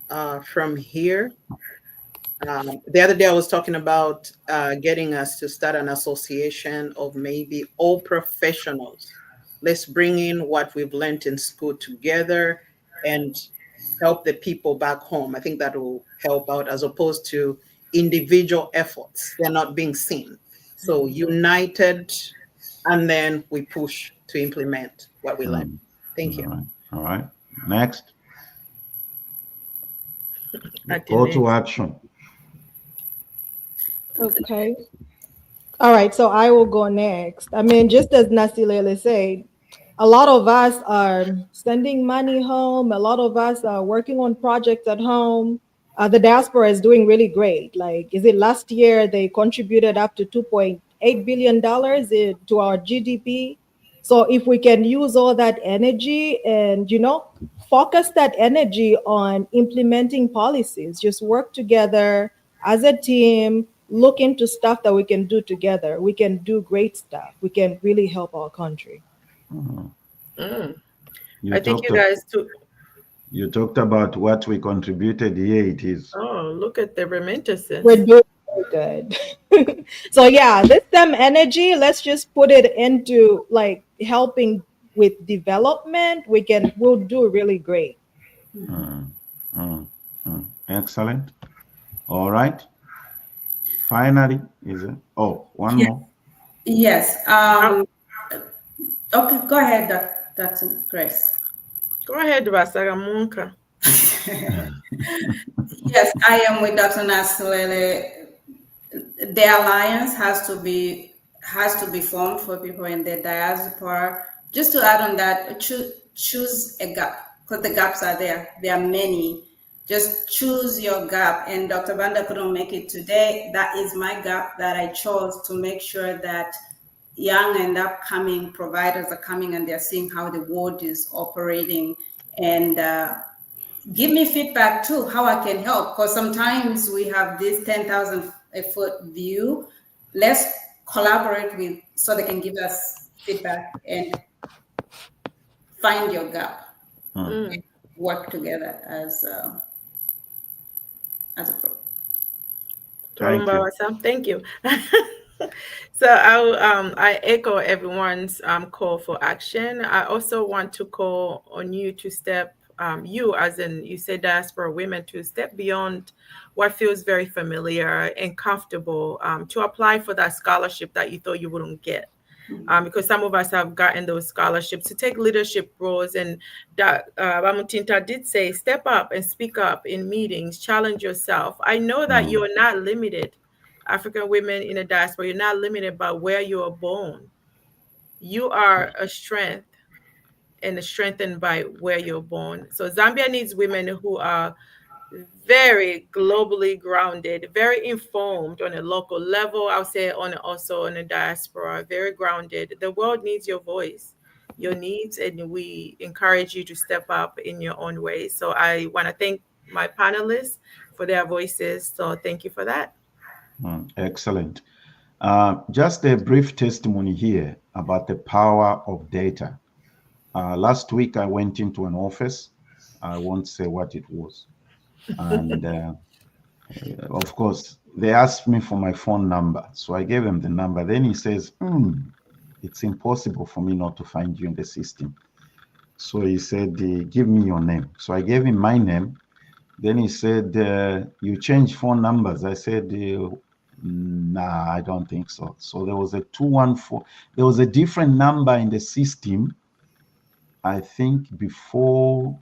from here. The other day I was talking about getting us to start an association of maybe all professionals. Let's bring in what we've learned in school together and help the people back home. I think that will help out as opposed to individual efforts. They're not being seen. So united, and then we push to implement what we learned. Thank you. All right. Next. Call to action. Okay. All right. So I will go next. I mean, just as Nasilele said, a lot of us are sending money home. A lot of us are working on projects at home. The diaspora is doing really great. Like, is it last year they contributed up to $2.8 billion to our GDP? So if we can use all that energy and, focus that energy on implementing policies, just work together as a team, look into stuff that we can do together. We can do great stuff. We can really help our country. I think you guys too. You talked about what we contributed. Here it is. Oh, look at the remittances. We're doing good. So yeah, this them energy, let's just put it into like helping with development. We'll do really great. Excellent. All right. Finally, is it? Oh, one more. Yes. Okay, go ahead, Dr. Grace. Go ahead, Vasagamunka. Yes, I am with Dr. Nasilele. The alliance has to be formed for people in the diaspora. Just to add on that, choose a gap because the gaps are there. There are many. Just choose your gap. And Dr. Banda couldn't make it today. That is my gap that I chose to make sure that young and upcoming providers are coming and they're seeing how the world is operating, and give me feedback too, how I can help. Because sometimes we have this 10,000 foot view. Let's collaborate so they can give us feedback and find your gap. And work together as a group. Thank you. So I echo everyone's call for action. I also want to call on you to step, you as in you said diaspora women, to step beyond what feels very familiar and comfortable, to apply for that scholarship that you thought you wouldn't get. Because some of us have gotten those scholarships to take leadership roles. And Bamutinta did say, step up and speak up in meetings, challenge yourself. I know that you're not limited. African women in the diaspora, you're not limited by where you are born. You are a strength and strengthened by where you're born. So Zambia needs women who are very globally grounded, very informed on a local level. I'll say also on a diaspora, very grounded. The world needs your voice, your needs, and we encourage you to step up in your own way. So I want to thank my panelists for their voices. So thank you for that. Excellent. Just a brief testimony here about the power of data. Last week, I went into an office. I won't say what it was. And of course, they asked me for my phone number. So I gave him the number. Then he says, it's impossible for me not to find you in the system. So he said, give me your name. So I gave him my name. Then he said, you change phone numbers. I said, nah, I don't think so. So there was a 214. There was a different number in the system, I think, before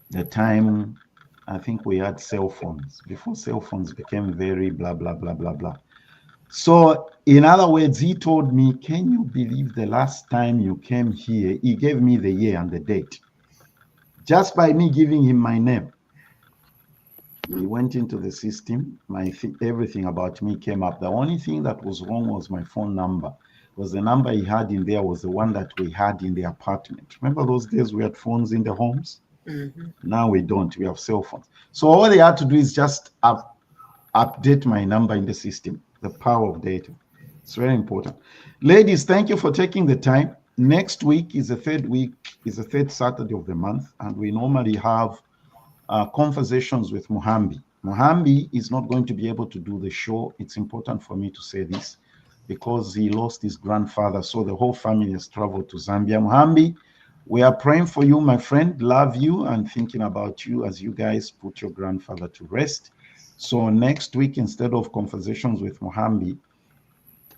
the time, I think we had cell phones, before cell phones became very blah, blah, blah, blah, blah. So in other words, he told me, can you believe the last time you came here? He gave me the year and the date. Just by me giving him my name. He went into the system. Everything about me came up. The only thing that was wrong was my phone number. Was the number he had in there was the one that we had in the apartment. Remember those days we had phones in the homes? Mm-hmm. Now we don't. We have cell phones. So all they had to do is just update my number in the system. The power of data. It's very important. Ladies, thank you for taking the time. Next week is the third Saturday of the month, and we normally have conversations with Muhambi. Muhambi is not going to be able to do the show. It's important for me to say this because he lost his grandfather, so the whole family has traveled to Zambia. Muhambi, we are praying for you, my friend. Love you and thinking about you as you guys put your grandfather to rest. So next week, instead of conversations with Muhambi,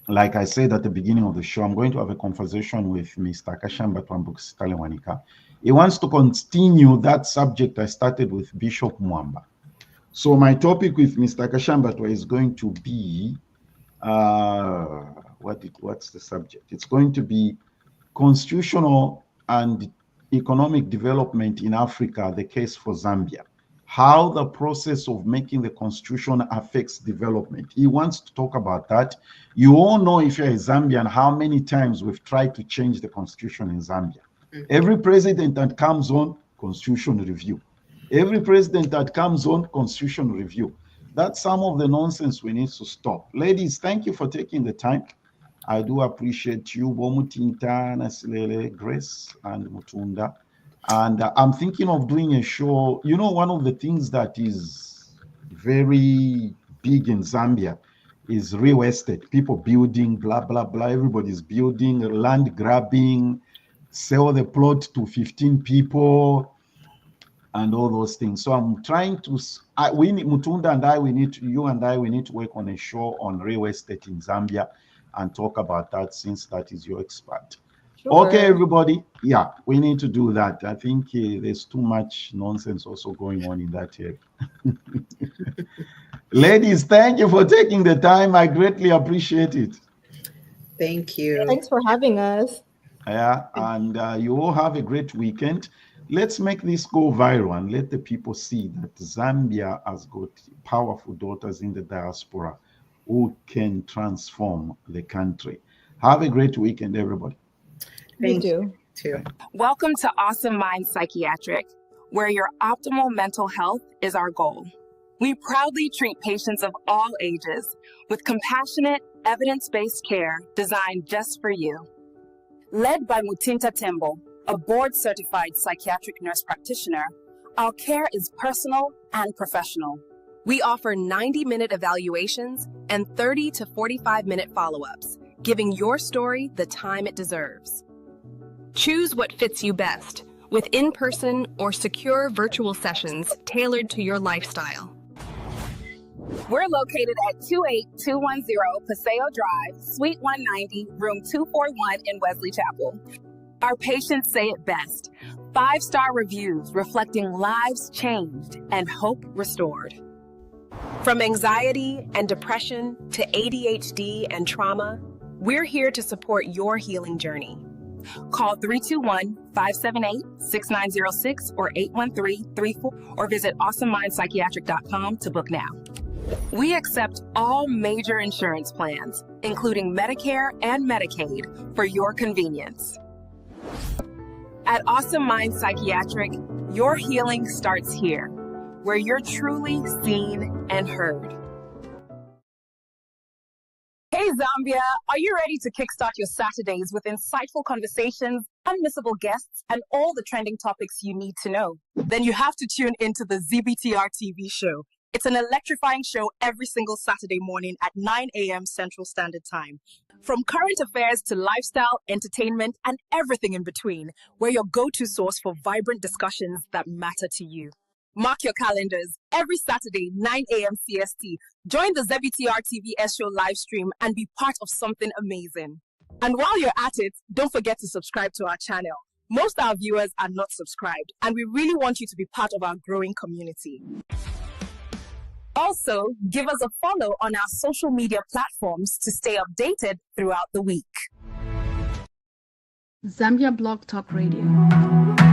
like I said at the beginning of the show, I'm going to have a conversation with Mr. Kashamba Twambukisitalewanika. He wants to continue that subject I started with Bishop Mwamba. So my topic with Mr. Kashambatwa is going to be, what's the subject? It's going to be constitutional and economic development in Africa, the case for Zambia. How the process of making the constitution affects development. He wants to talk about that. You all know, if you're a Zambian, how many times we've tried to change the constitution in Zambia. Every president that comes on, constitution review. Every president that comes on, constitution review. That's some of the nonsense we need to stop. Ladies, thank you for taking the time. I do appreciate you, Bomutinta, Nasilele, Grace, and Mutunda. And I'm thinking of doing a show. You know, one of the things that is very big in Zambia is real estate. People building, blah, blah, blah. Everybody's building, land grabbing, sell the plot to 15 people, and all those things. So I'm trying to, Mutunda and I, we need to work on a show on real estate in Zambia and talk about that, since that is your expert. Sure. Okay, everybody. Yeah, we need to do that. I think there's too much nonsense also going on in that area. Ladies, thank you for taking the time. I greatly appreciate it. Thank you. Thanks for having us. Yeah, and you all have a great weekend. Let's make this go viral and let the people see that Zambia has got powerful daughters in the diaspora who can transform the country. Have a great weekend, everybody. Thank you. Too. Welcome to Awesome Mind Psychiatric, where your optimal mental health is our goal. We proudly treat patients of all ages with compassionate, evidence-based care designed just for you. Led by Mutinta Tembo, a board-certified psychiatric nurse practitioner, our care is personal and professional. We offer 90-minute evaluations and 30 to 45-minute follow-ups, giving your story the time it deserves. Choose what fits you best, with in-person or secure virtual sessions tailored to your lifestyle. We're located at 28210 Paseo Drive, Suite 190, Room 241 in Wesley Chapel. Our patients say it best: 5-star reviews reflecting lives changed and hope restored. From anxiety and depression to ADHD and trauma, we're here to support your healing journey. Call 321-578-6906 or 813-34 or visit awesomemindpsychiatric.com to book now. We accept all major insurance plans, including Medicare and Medicaid, for your convenience. At Awesome Mind Psychiatric, your healing starts here. where you're truly seen and heard. Hey Zambia, are you ready to kickstart your Saturdays with insightful conversations, unmissable guests, and all the trending topics you need to know? Then you have to tune into the ZBTR TV show. It's an electrifying show every single Saturday morning at 9 a.m. Central Standard Time. From current affairs to lifestyle, entertainment, and everything in between, we're your go-to source for vibrant discussions that matter to you. Mark your calendars. Every Saturday, 9 a.m. CST, join the ZBTR TVS show live stream and be part of something amazing. And while you're at it, don't forget to subscribe to our channel. Most of our viewers are not subscribed, and we really want you to be part of our growing community. Also, give us a follow on our social media platforms to stay updated throughout the week. Zambia Blog Talk Radio.